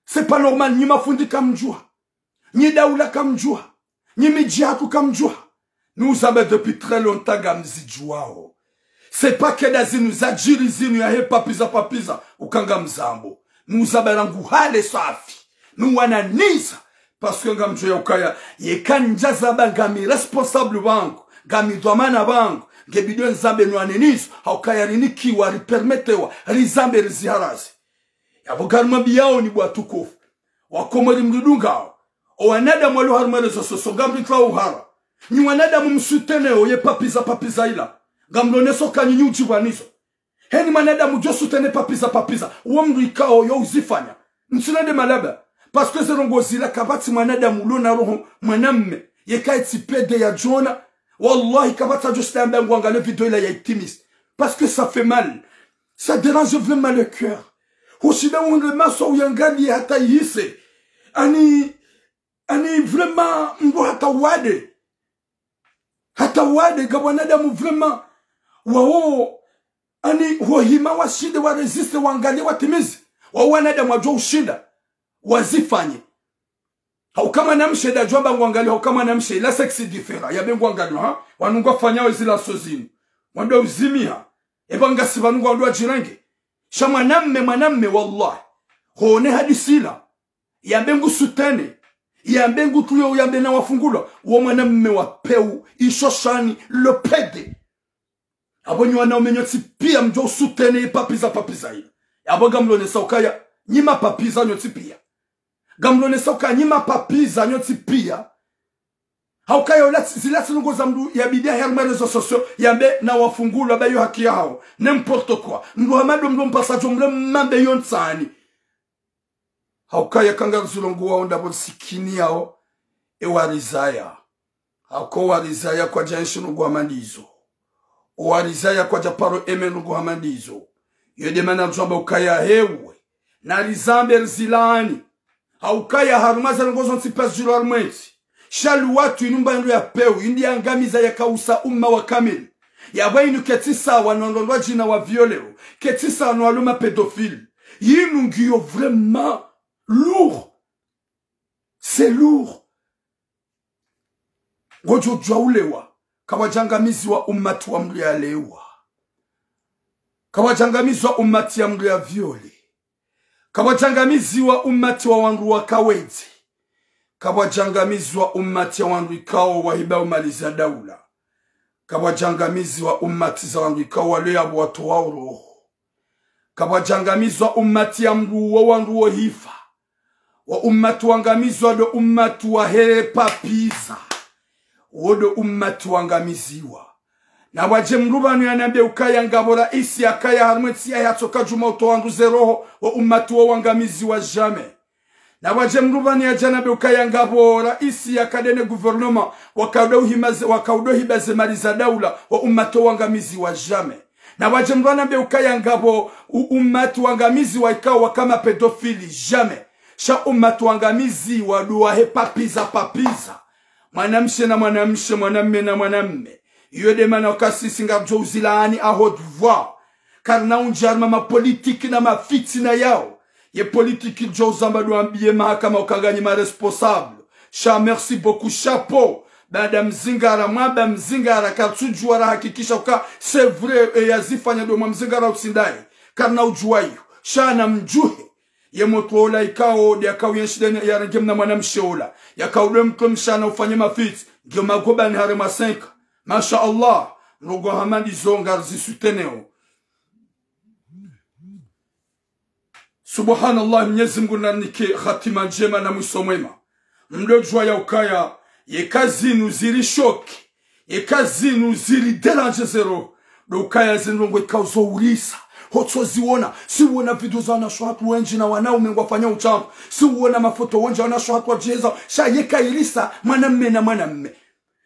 C'est pas normal. Ni mafundi kamjua. Ni daoula kamjua. Ni mijiaku kamjua. Mi uzamba depuis très longtemps gamzi juao. C'est pas que dazi nous a jirizinu ya he papiza. Ukanga mzambo. Mi uzamba rangu hale safi. Mi wananiza. Parce que ngam joya ukaya yekanja zaba ngami responsable wangu ngami dwamana wangu ngebidwe nzambe nwanenizo haukaya riniki wari permetewa rizambe riziharazi yabugaruma biyao ni bwatukufu wakomori mdudunga owanada mwalo harmarezo soso ngamri tla uhara ni wanada mumsuteneo ye papiza ila ngamloneso kanyi ujibanizo heni manada mujosutene papiza uwa mdu ikao yo uzifanya msunade malaba. Parce que c'est l'ongozila kabati manada mulona roho mwanamme yeka etipede ya jona wallahi kabata juste un bengwanga le vidéo la ya itimis parce que ça fait mal, ça dérange vraiment le cœur. Hoshida on le maso yangali hata yise ani vraiment mbo hata wade gabanada mu vraiment wao ani hohima washinde wa resiste wangali watimizi wawanada mwajo ushinda wazifanye haukama namshe da jwamba ngwangali haukama namshe la sexe different ya bengu ngwangali ha wanungwa fanya wezila sozini wando uzimia ebanga sibanungwa ndo ajirange shama mwanamme wallahi hone hadisila ya bengu sutane ya bengu tuyo ya bena wafungula wa mwanamme wa peu ishoshani le pede abonyo wana umenyoti pia mjo sutane papiza ila aboga mlone saukaya nyima papiza nyoti pia gamlone soka nyima papiza nyoti pia haukayo zilati nungo za mdu ya bidia herma rezo sosio yambe na wafungulu abayo haki yao n'importe quoi mdu hamado mdu mpasajo mle mambe yonsani haukaya kanga zulungu wa onda bon sikini yao ewarizaya hauko warizaya kwa janshi nungu hamandizo warizaya kwa japaro eme nungu hamandizo yode mana mjomba ukaya hewe na rizambe rzilani haukaya harumaza ngozo ntipes jilo armenti shalu watu inumba ndu ya peu indi angamiza ya kausa umma wa kamil ya bainu ketisa wanondolwa jina wa violeo ketisa wanwaluma pédophile yinu ngiyo vraiment lourd. C'est lourd. Gojo jaulewa kawajangamizi wa ummati wa mlu ya lewa, kawajangamizi wa ummati ya mlu ya viole, kawajangamizi wa ummati wa wandu wa kawezi, kawajangamizi wa ummati ya wandu ikao wa hiba umaliza daula, kawajangamizi wa ummati za wandu ikao wale ya watu wa roho, kawajangamizi wa ummati ya mlu wa wandu wa hifa, wa ummati wangamizi wa do ummati wa hepa piza, wodo ummati wangamiziwa. Na waje mrubanu ya nabe ukaya ngabora isi akaya harumeti ya toka juma utowandu zeroho wa ummati wa wangamiziwa jame. Na waje mrubanu ya janabe ukaya ngabora isi ya kadene guvernoma wakaudo hibaze mariza daula wa ummati wa wangamiziwa jame. Na waje mrubanu ya ukaya ngabo ummati wangamiziwa ikawa kama pedofili jame. Sha ummati wangamiziwa duwa he papiza. Mwanamshe na mwanamshe, mwanamme na mwanamme. Yode mana wakasisi nga jouzilani a haute voix. Karna unjarma ma politiki na ma fitina yao. Ye politiki jouzamba do ambiye mahakama wakagani ma responsable. Sha merci beaucoup, chapeau. Bada mzingara, mwaba mzingara, kartujuara hakikisha uka, c'est vrai, e yazifanya do mzingara usindai. Karna ujuwayo. Sha na mjuhe. Ye motola ikao dia kawyeshidene ya ngem na mwanamshe ola ya kaudem mkomshana ufanye mafiti ndio magoba ni harema 5 masha Allah rogo hamandi zonga zisuteneo subhanallah. Mwenyezi Mungu nanike khatima njema na mwisho mwema. Mdojwa ya ukaya ye kazi nuziri shoki ye kazi nuziri derange zero do ukaya zinrongo ikauzo urisa hoto ziwona, si uona video za wanasho hatu wenji na wanaume wafanya uchampu, si uona mafoto wenji wanasho hatu wajeza, sha yeka ilisa mwanamme na mwanamme.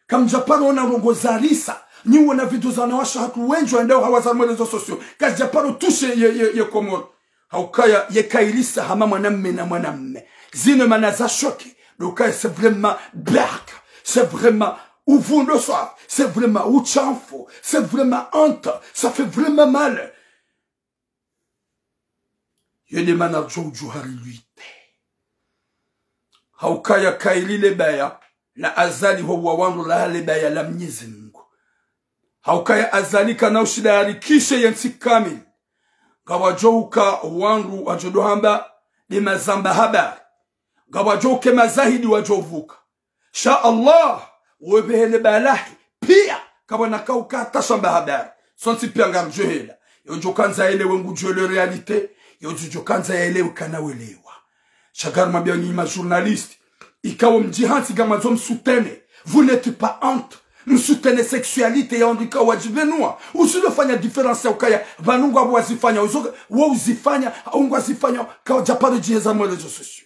Kamjaparo ona rongo za risa, ni uona video za wanasho hatu wenji waendeo hawaza mwelezo sosio, kazi japaro tushe ye komoro. Haukaya yeka ilisa hama mwanamme na mwanamme. Zine manaza shoki, l'ukaya c'est vraiment black, c'est vraiment uvundo soif, c'est vraiment uchamfu, c'est vraiment honte, ça fait vraiment mal. Yede manarjo juhari luite. Haukaya kaili lebaya. La azali huwa wangu la lebaya la Mwenyezi Mungu. Haukaya azali kana ushida yarikishe yensi kamili. Gawajoka wangu wajodohamba di mazamba habari. Gawajoke mazahidi wajovuka. Sha Allah webehe lebalahi. Pia kawanakauka atashamba habari. Sonsi pia ngamjohela. Yojokanza ele wengu jole realite. Yojujo kanza ya elewe kana welewa. Chagar mabia nyima journaliste. Ikawa mjihansi gama zo msutene. Vous n'êtes pas honte. Msutene sexualité ya ondika wajivenua. Usilo fanya diferense ya ukaya. Vanungu wabu wazifanya. Wa uzifanya. Ungu wazifanya. Kawa japado jiheza mwelezo sosio.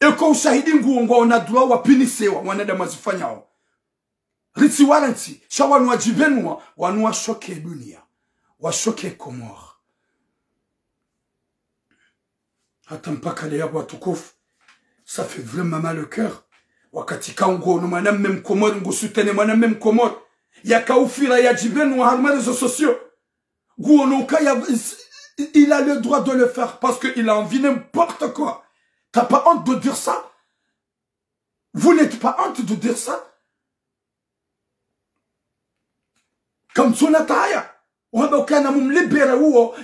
Eko ushahidi nguongo onadua wapinisewa. Wanada mwazifanya wa. Ritsi waranti. Shawanu wajivenua. Wanu wa shoke dunia. Wa shoke Komoro. Atampaka le yabu watukufu. Ça fait vraiment mal au cœur. Wakati kaungo no mwanamme mkomori ngusutene mwanamme mkomori. Yaka ufira ya jibenu wa harma réseaux sociaux. Guonoka il a le droit de le faire parce qu'il a envie n'importe quoi. T'as pas honte de dire ça? Vous n'êtes pas honte de dire ça? Comme Sonataya. Wamba ukana mumlibere uo,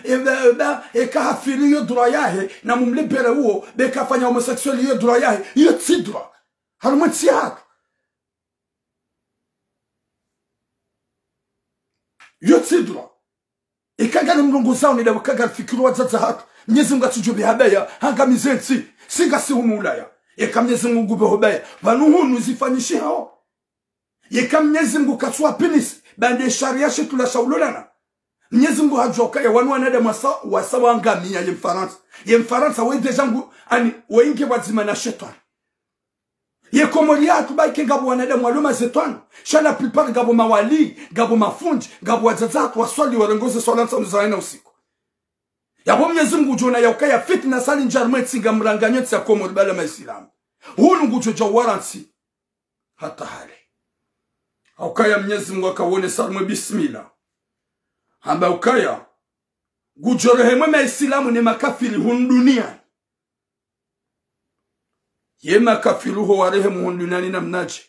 kahafiri yo droit yahe, na mumlibere uo, kafanya homosexuel yo droit yahe, yo tidra. Harumati yako. Yo tidra. Kagana mlungu zao ni dawa kagana fikiru wa zaza hatu. Mwenyezi Mungu atujobe habaya, hanga mizensi, singa si humulaya. Mwenyezi Mungu gube habaya, vanuhunu zifanyishi hao. Mwenyezi Mungu katua pinisi, bande sharia shetu la shaulolana. Mwenyezi Mungu hajoka ya wanu wanada wasa wangamia ye Mfaransa. Ye Mfaransa we deja ngu ani weinge wazima na shetani. Ye Komoria atubaike ngabo wanada mwaluma zetwani. Shala plupart ngabo mawali, ngabo mafunji, ngabo wazazatu waswali warengoze swalansa mzaina usiku. Ya Mwenyezi Mungu jona ya ukaya fitna sali njarmwe tsinga mranganyo tsa Komori bala maisilamu. hunu ngujoja waransi hata hale ukaya Mwenyezi Mungu akawone salmu bismillah hamba ukaya gujorehemwe maislamu ni makafiri hun duniani ye makafiri ho warehemu hun duniani na mnaji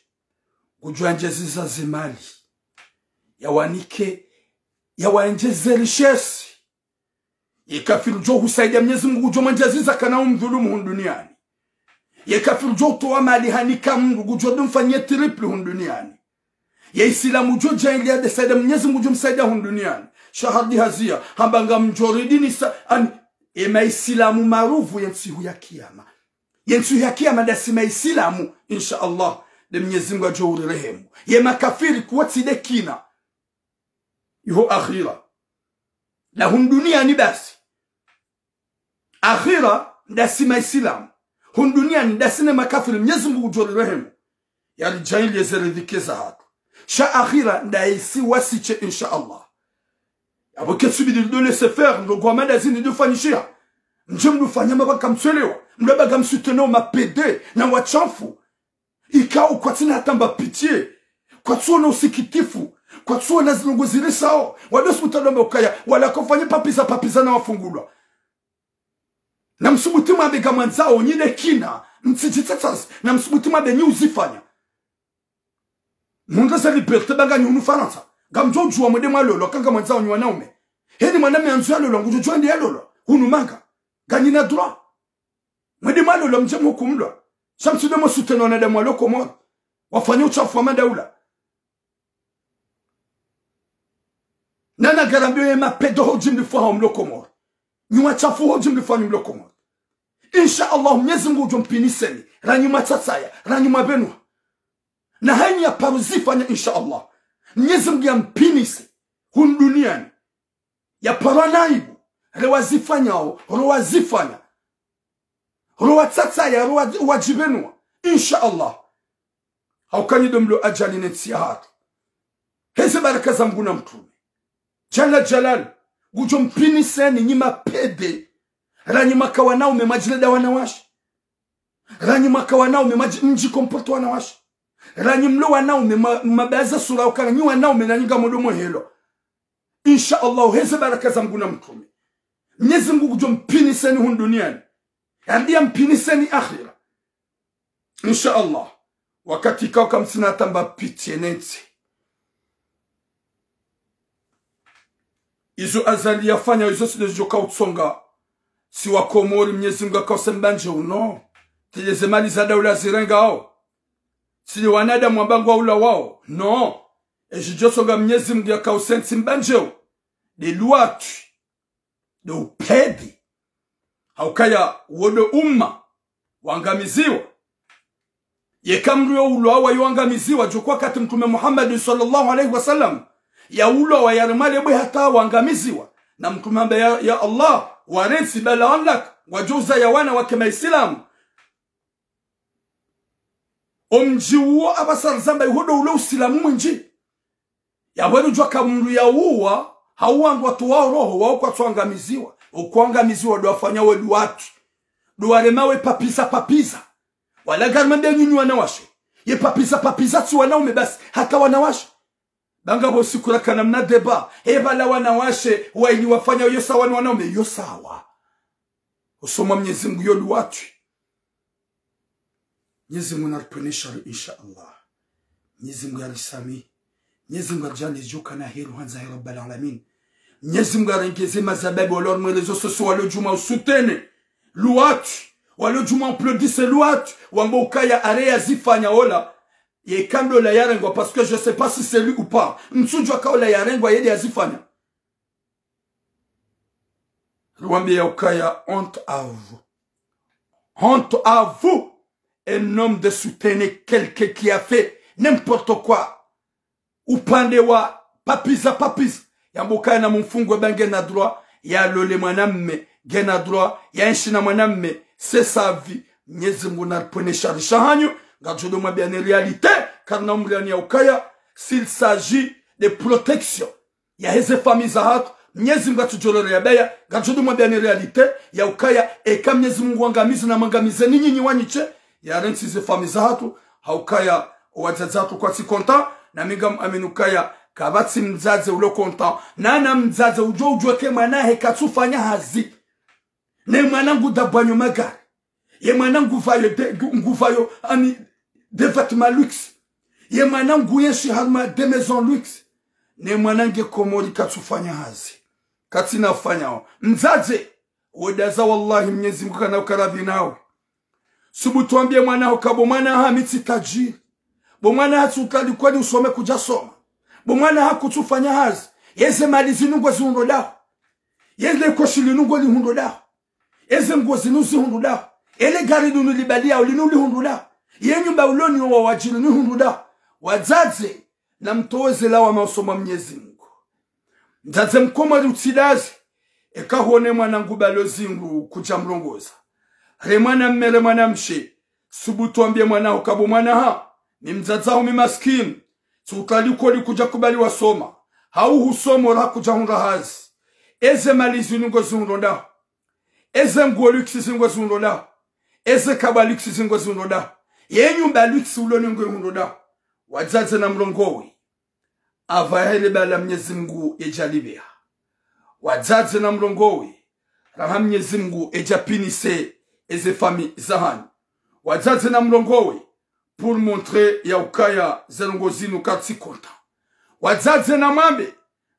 gujwanjeziza zimali yawanike yawanjeze richesse ye kafiru jo husaidia Mwenyezi Mungu jo manjaziza kana umdhulumu hun duniani ye kafiru jo toa mali hanika Mungu jo dumfanyie triple hun duniani ye islamu jo jailia de saida Mwenyezi Mungu jo msaidia hun duniani shahadi hazia hambanga mjoridini ema islamu marufu yensihu ya kiyama yensihu ya kiyama dasima islamu insha Allah de Mwenyezi Mungu jo urehemu ye makafiri kuwatide kina yuho akhira la hun duniani basi akhira dasima islamu hun duniani dasina makafiri Mwenyezi Mungu jo urehemu yani jaili yezeridhikeza hatu sha akhira ndaisi wasiche insha Allah abo kesubi de laisser faire le gouvernement d'azine de fanishia mjemdu fanyama bakamtselewa mdaba kamsuteno mapede na wachafu ikao kwa tina atamba pitié kwa tsona usikitifu kwa tsona zilongozile sao wadosu mutadome ukaya wala kufanya papiza na wafungulwa na msubutima abega mwanzao nyine kina mtsijitsatsa na msubutima abenyi uzifanya mundaza liberté bagani unufaransa gamjoju wa mwede mwalolo kanga mwanzao ni wanaume hedi mwaname anzu ya lolo ngujoju ndi ya lolo unumanga gani na droit mwede mwalolo mjemu kumlwa shamsu demo suteno na demo loko mwa wafanya uchafu wa mandaula nana garambio ye mapedo hojim di fwa mloko mwa nyuma chafu hojim di fwa mloko mwa insha Allah Mwenyezi Mungu jompiniseni ranyuma tsatsaya ranyuma benwa na hani ya paruzifanya insha Allah Mwenyezi Mungu yampinise hun duniani ya paranaibu rewazifanyao rewazifanya rewatsatsa ya rewajibenwa insha Allah haukani domlo ajali netsiyahatu heze baraka za Mungu na mtume jala jalal gujompiniseni nyima pede ranyuma kawanao memajileda wanawashi ranyuma kawanao memaji komporto wanawashi ranyimlo wanao mabaza sura ukanya wanao menanyinga modomo helo insha Allah heze baraka za Mungu na mtume Mwenyezi Mungu jompiniseni hun duniani ndia mpiniseni akhira insha Allah wakati kao kamsina tamba pitié nensi izo azali yafanya izo sidejo kautsonga si wakomori Mwenyezi Mungu akosembanje uno tijeze mali za daula zirenga hao si wanada mwabangu wa ula wao no ejijosonga Mwenyezi Mungu akausensi mbanje de luatu de upedi haukaya wodo umma wangamiziwa yekamrio ulo wa yangamiziwa jukwa kati mtume Muhammad sallallahu alaihi wasallam ya ulo wa yarmale bwe hata wangamiziwa na mtume ambaye ya Allah warensi bala anlak wajuza ya wana wa kama Islam omjiwo abasar zamba yodo ulo usilamu mwinji ya wenu jwa kamru ya uwa hauwangu watu wao roho wao kwa tuangamiziwa ukuangamiziwa do afanya wedu watu do waremawe papiza wala garmande nyunyu wanawashe ye papiza tu wanaume basi hata wanawashe banga bosi kula kana mna deba bala wanawashe waili wafanya yo sawa wanaume yo sawa usoma Mwenyezi Mungu yo watu Mwenyezi Mungu anareponesha insha Allah Mwenyezi Mungu alisami Mwenyezi Mungu ajali joka na heri hanza ya rabbal alamin Mwenyezi Mungu arengeze mazababu wala mwerezo soso wala juma usutene luatu wala juma applaudisse luatu wamboka ya area zifanya ola ye kando la yarengo parce que je sais pas si c'est lui ou pas msujwa ka ola yarengo yede azifanya Luambi ya ukaya honte à vous un homme de soutenir quelqu'un qui a fait n'importe quoi upande wa papiza yamboka na mfungwe bange na droit ya lole mwanamme gena droit ya nshina mwanamme c'est sa vie Mwenyezi Mungu anaponesha rishahanyo ngajodo mwa bien réalité karna umriani ya ukaya s'il s'agit de protection ya heze famille za hatu Mwenyezi Mungu atujolore ya beya ngajodo mwa bien réalité ya ukaya eka Mwenyezi Mungu angamize na mangamize nyinyi wanyiche ya rensize famiza hatu haukaya wadzadzatu kwa si konta na minga aminukaya kabatsi mzaze ulo konta nana mzaze ujojwe ke mwanahe katsufanya hazi ne mwanangu dabanyo magari ye mwanangu vayo ani de vêtements luxe ye mwanangu yeshi halma de maison luxe ne mwanange komori katsufanya hazi katina fanya mzaze wedaza wallahi Mwenyezi Mungu kana ukaradhi nawe subutuambie mwanao kabo mwana hamitsi tajiri bo mwana hatukali kwani usome kuja soma bo mwana hakutufanya hazi yeze mali zinungo zihundo da yeze koshili nungo lihundo da yeze ngozi nuzi hundo da ele gari nunu libalia ulinuli hundo da yenyumba uloni wa wajili ni hundo da wazaze na mtoweze lawa mausoma Mwenyezi Mungu mzaze mkomari utidazi eka huone mwanangu balozingu kuja mlongoza remana mmele mwana mshe subutuambie mwanao kabo mwana ha ni mzazao mimaskini tukali koli kuja kubali wasoma hau husomo la kuja hunra hazi eze malizi nungo zunronda eze nguo luksi zingo zunronda eze kaba luksi zingo zunronda yenyumba luksi ulo nungo zunronda wazaze na mlongowi avahele bala Mwenyezi Mungu ejalibia wazaze na mlongowi raha Mwenyezi Mungu ejapinise eze fami zahani wazaze na mlongowi pour montrer ya ukaya zelongozinu katsi konta wazaze na mambe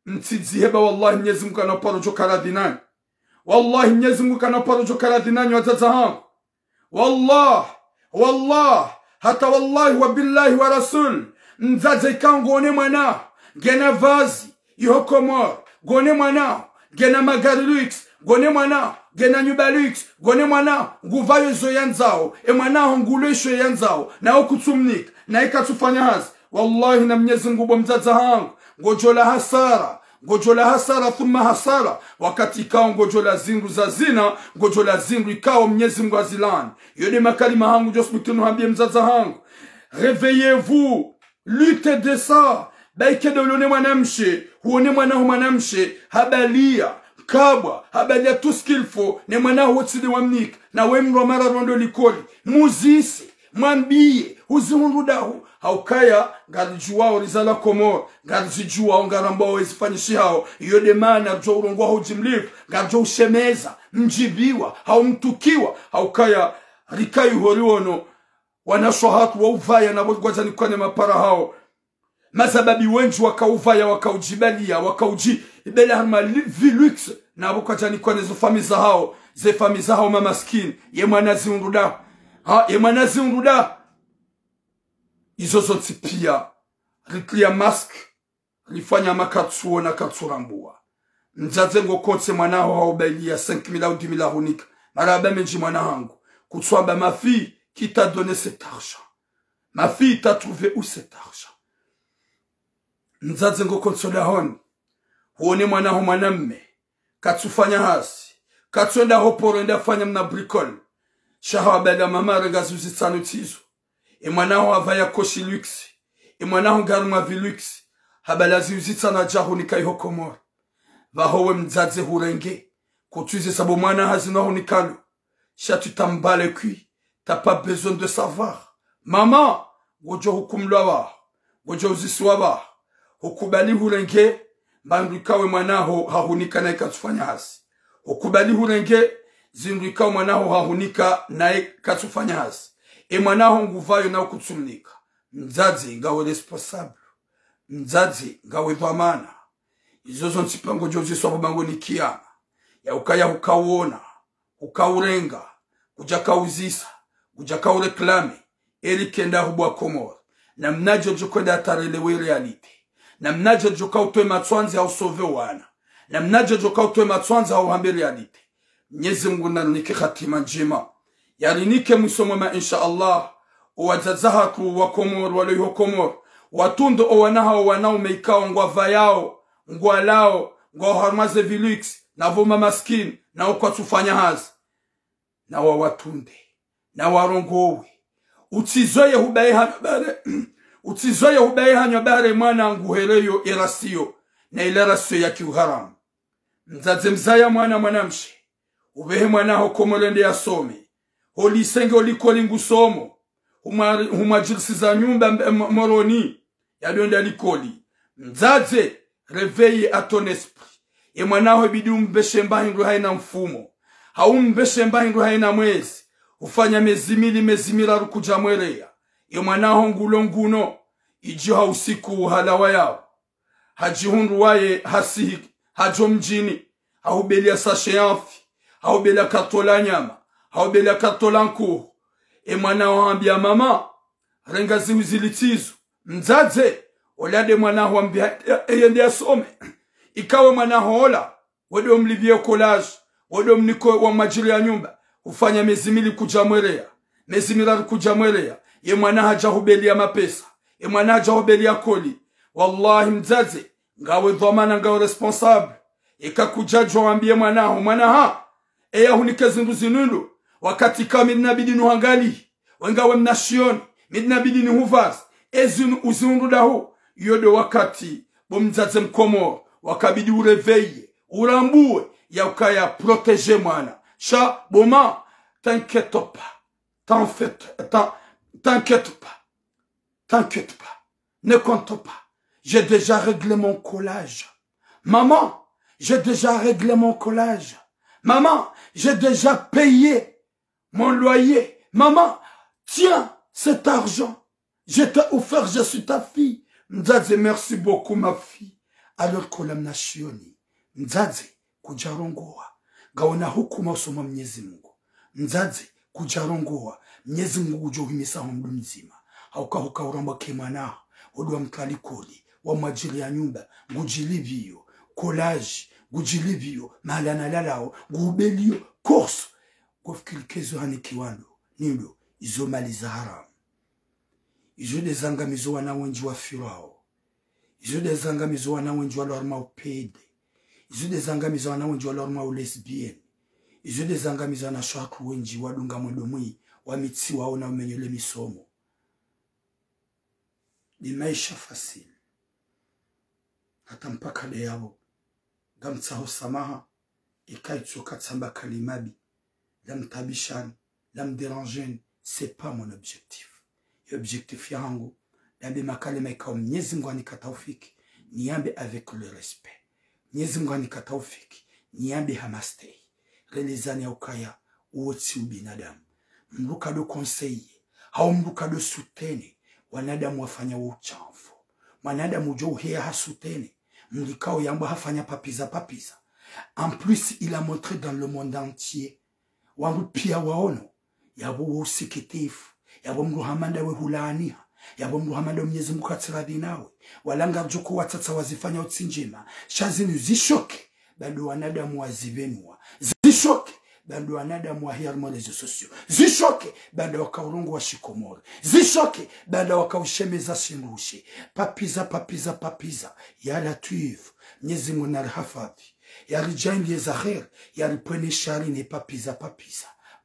mtidzi heba wallahi Mwenyezi Mungu kana parojo karadinani wallahi Mwenyezi Mungu kana parojo karadinani wazaze hangu wallah hata wallahi wa billahi wa rasul mzaze kangone mwana gena vazi yokomor gone mwana gena magari luxe gone mwana gena nyumba luxe gone mwana nguvayo zo yanzao mwana ngulesho yanzao na okutumnik na ikatufanya hazi wallahi na Mwenyezi Mungu mzaza hangu ngojola hasara thumma hasara wakati kao ngojola zingu za zina ngojola zingu ikao Mwenyezi Mungu azilani yode makalima hangu josbutunu hambie mzaza hangu réveillez-vous luttez de ça baike de lone mwanamshe huone mwanamshe habalia kabwa habalia tout ce qu'il faut ne mwana wotside wamnik na wemro mara rondo likoli muzisi mwambie uzihundudahu haukaya garijuwao rizala komor garijuwao ngarambao wezifanyishi hao yode mana jo urongwa hujimlifu garjo ushemeza mjibiwa haumtukiwa haukaya rikayu horiono wanashohatu wa uvaya na wogwaza nikwane mapara hao masababi wenji wakauvaya wakaujibalia wakaujibela harma vilux na wogwaza nikwane ze famiza hao mamaskini ye mwanazi unruda izo zonti pia riklia mask rifanya makatsuo na katsurambua mzaze ngo konse mwanao haobelia 5,000 ou 10,000 hunika maraba menji mwana hangu kutswamba ma fille qui t'a donné cet argent ma fille t'a trouvé où cet argent mzaze ngo konsola honi huone mwanao mwanamme katsufanya hasi katsonda hoporo nda fanya mna bricole shahabela mama regazuzi tsano tizo mwanao avaya koshi luxe mwanao garuma vilux habalazi uzitsana jahuni kaiho komor vahowe mzaze hurenge kutuize sabo mwana hazina hunikalo shatu tambale kui t'as pas besoin de savoir maman gojo hukumlwa gojo uziswa hukubali hurenge bandukawe mwanao hahunika na ikatufanya hasi hukubali hurenge zindukawe mwanao hahunika na ikatufanya hasi mwanao nguvayo na ukutumnika mzazi ngawe responsable mzazi ngawe dhamana izo zonti pango jozi sobo bango ni kiyama ya ukaya ukauona ukaurenga kujakauzisa kujakaure eli kenda hubwa komor na mnajo jokwenda atarelewe reality na mnajo jokautoe matwanzi au sove wana na mnajo jokautoe matwanzi au hambe reality Mwenyezi Mungu nanike khatima njema yalinike musomoma insha Allah wazazahaku wa komor wale ho komor watundo owanaha wanao meikao ngwa yao ngwa lao ngwa harmaze vilux na voma maskini na ukwatufanya hazi na watunde na warongowe utizoye hubaye hanyo bare mwana nguhereyo erasio na ilerasio ya kiuharamu mzaze mzaya mwanamshi ubehe mwanaho komolende yasome Olisenge olikolingu somo. Humajirisi za nyumba moroni. Yadonda likoli. Mzaze, réveille à ton esprit. E mwanaho ibidi umbeshe mbahingu haina mfumo. Haumbeshe mbahingu haina mwezi. Ufanya mezimira rukuja mwerea. E mwanaho ngulonguno. Ijiha usiku halawa yao. Hajihundu waye hasihi. Hajo mjini. Haubelia sashe yanfi. Haubelia katola nyama. Haubelia katola nkuhu. E mwanaho ambia mama. Rengazi uzilitizu. Mzaze. Olade mwanaho ambia eyende asome. Ikawe mwanaho ola. Wado mlivye collage. Wado mniko wa majiri ya nyumba. Ufanya mezimili kujamwerea. Mezimira kujamwerea. Ye mwanaha hajahubelia mapesa. Ye mwanaha hajahubelia koli. Wallahi mzaze. Ngawe dhamana ngawe responsable. Ika kujajwa wambie mwanaho. Mwanaha. Eya hunike zindu. Wakati kama inabidi nuhangali. Wengawe mnashioni. Midinabidi nuhuvaz. Ezinu uziundu dahu. Yodo wakati. Bomzaze mkomo. Wakabidi ureveye. Urambue. Ya ukaya protéger mwana. Cha, boma. T'inquiète pas. T'inquiète pas. T'inquiète pas. Ne compte pas. J'ai déjà réglé mon collage. Maman, j'ai déjà réglé mon collage. Maman, j'ai déjà payé mon loyer. Maman, tiens cet argent. Je t'ai offert, je suis ta fille. Mzaze, merci beaucoup ma fille. Alors kolam nashiyoni. Mzaze, kujarongoa. Gawana hukuma usoma Mwenyezi Mungu. Mzaze, kujarongoa. Mwenyezi Mungu ujohimisa humdu mzima. Hauka uramba kemana. Odwa mkali koli. Wa majili ya nyumba. Gujilivio. Collage. Gujilivio. Malana lalao. Gubelio. Course. Gofikilikezo hanikiwando. Nindo. Izo mali za haramu. Izo dezangamizo wana wenji wa firao. Izo dezangamizo wana wenji wa lorma upede. Izo dezangamizo wana wenji wa lorma ulesbienne. Izo dezangamizo wana shaku wenji wa dunga mwedomui. Wa mitsi waona umenyole misomo. Ni maisha fasili. Hata mpaka leo. Gamtsaho samaha. Ikaitsoka tsamba kalimabi. Lam tabishan. Lam dérangen. C'est pas mon objectif. Objectif yangu. Yambe makale maikao Mwenyezi Mungu anikataufiki. Niambe avec le respect. Mwenyezi Mungu anikataufiki. Niambe hamastei. Relezani ya ukaya. Uotsi ubinadamu. Mruka do konseye. Hau mruka do sutene. Wanadamu wafanya uchamfu. Wanadamu jo uhea hasutene. Mrikao yambo hafanya papiza. En plus, il a montré dans le monde entier. Wangu pia waono. Yabo usikitifu. Yabo mruhamanda we hulaniha. Yabo mruhamanda Mwenyezi Mungu katiradi nawe. Walanga joko watata wazifanya utsinjima. Shazinu zishoke. Bado wanadamu wazivenua. Zishoke. Bando wanadamu wa hiarmo rezo sosio. Zishoke. Bando wakaurungu wa shikomori. Zishoke. Bando wakaushemeza shingushi. Papiza. Ya Latif. Mwenyezi Mungu narhafadhi. Ya rijaindi ezahir. Ya ripwene shari ne papiza.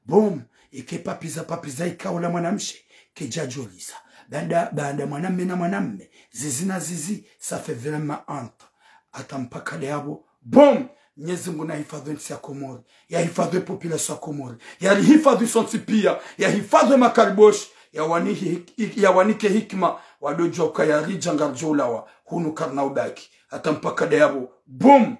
Boom. Ike papiza ikaula mwanamshe. Kejajoliza. Banda mwanamme. Zizi. Ça fait vraiment honte. Atampaka leabo. Boom. Mwenyezi Mungu na hifadhi nchi ya Komori. Ya hifadhi population ya Komori. Ya hifadhi sonti pia. Ya hifadhi makariboshi. Ya wanike hikma. Wadojo kaya rija ngarjolawa. Hunu karna ubaki. Atampaka leabo. Boom.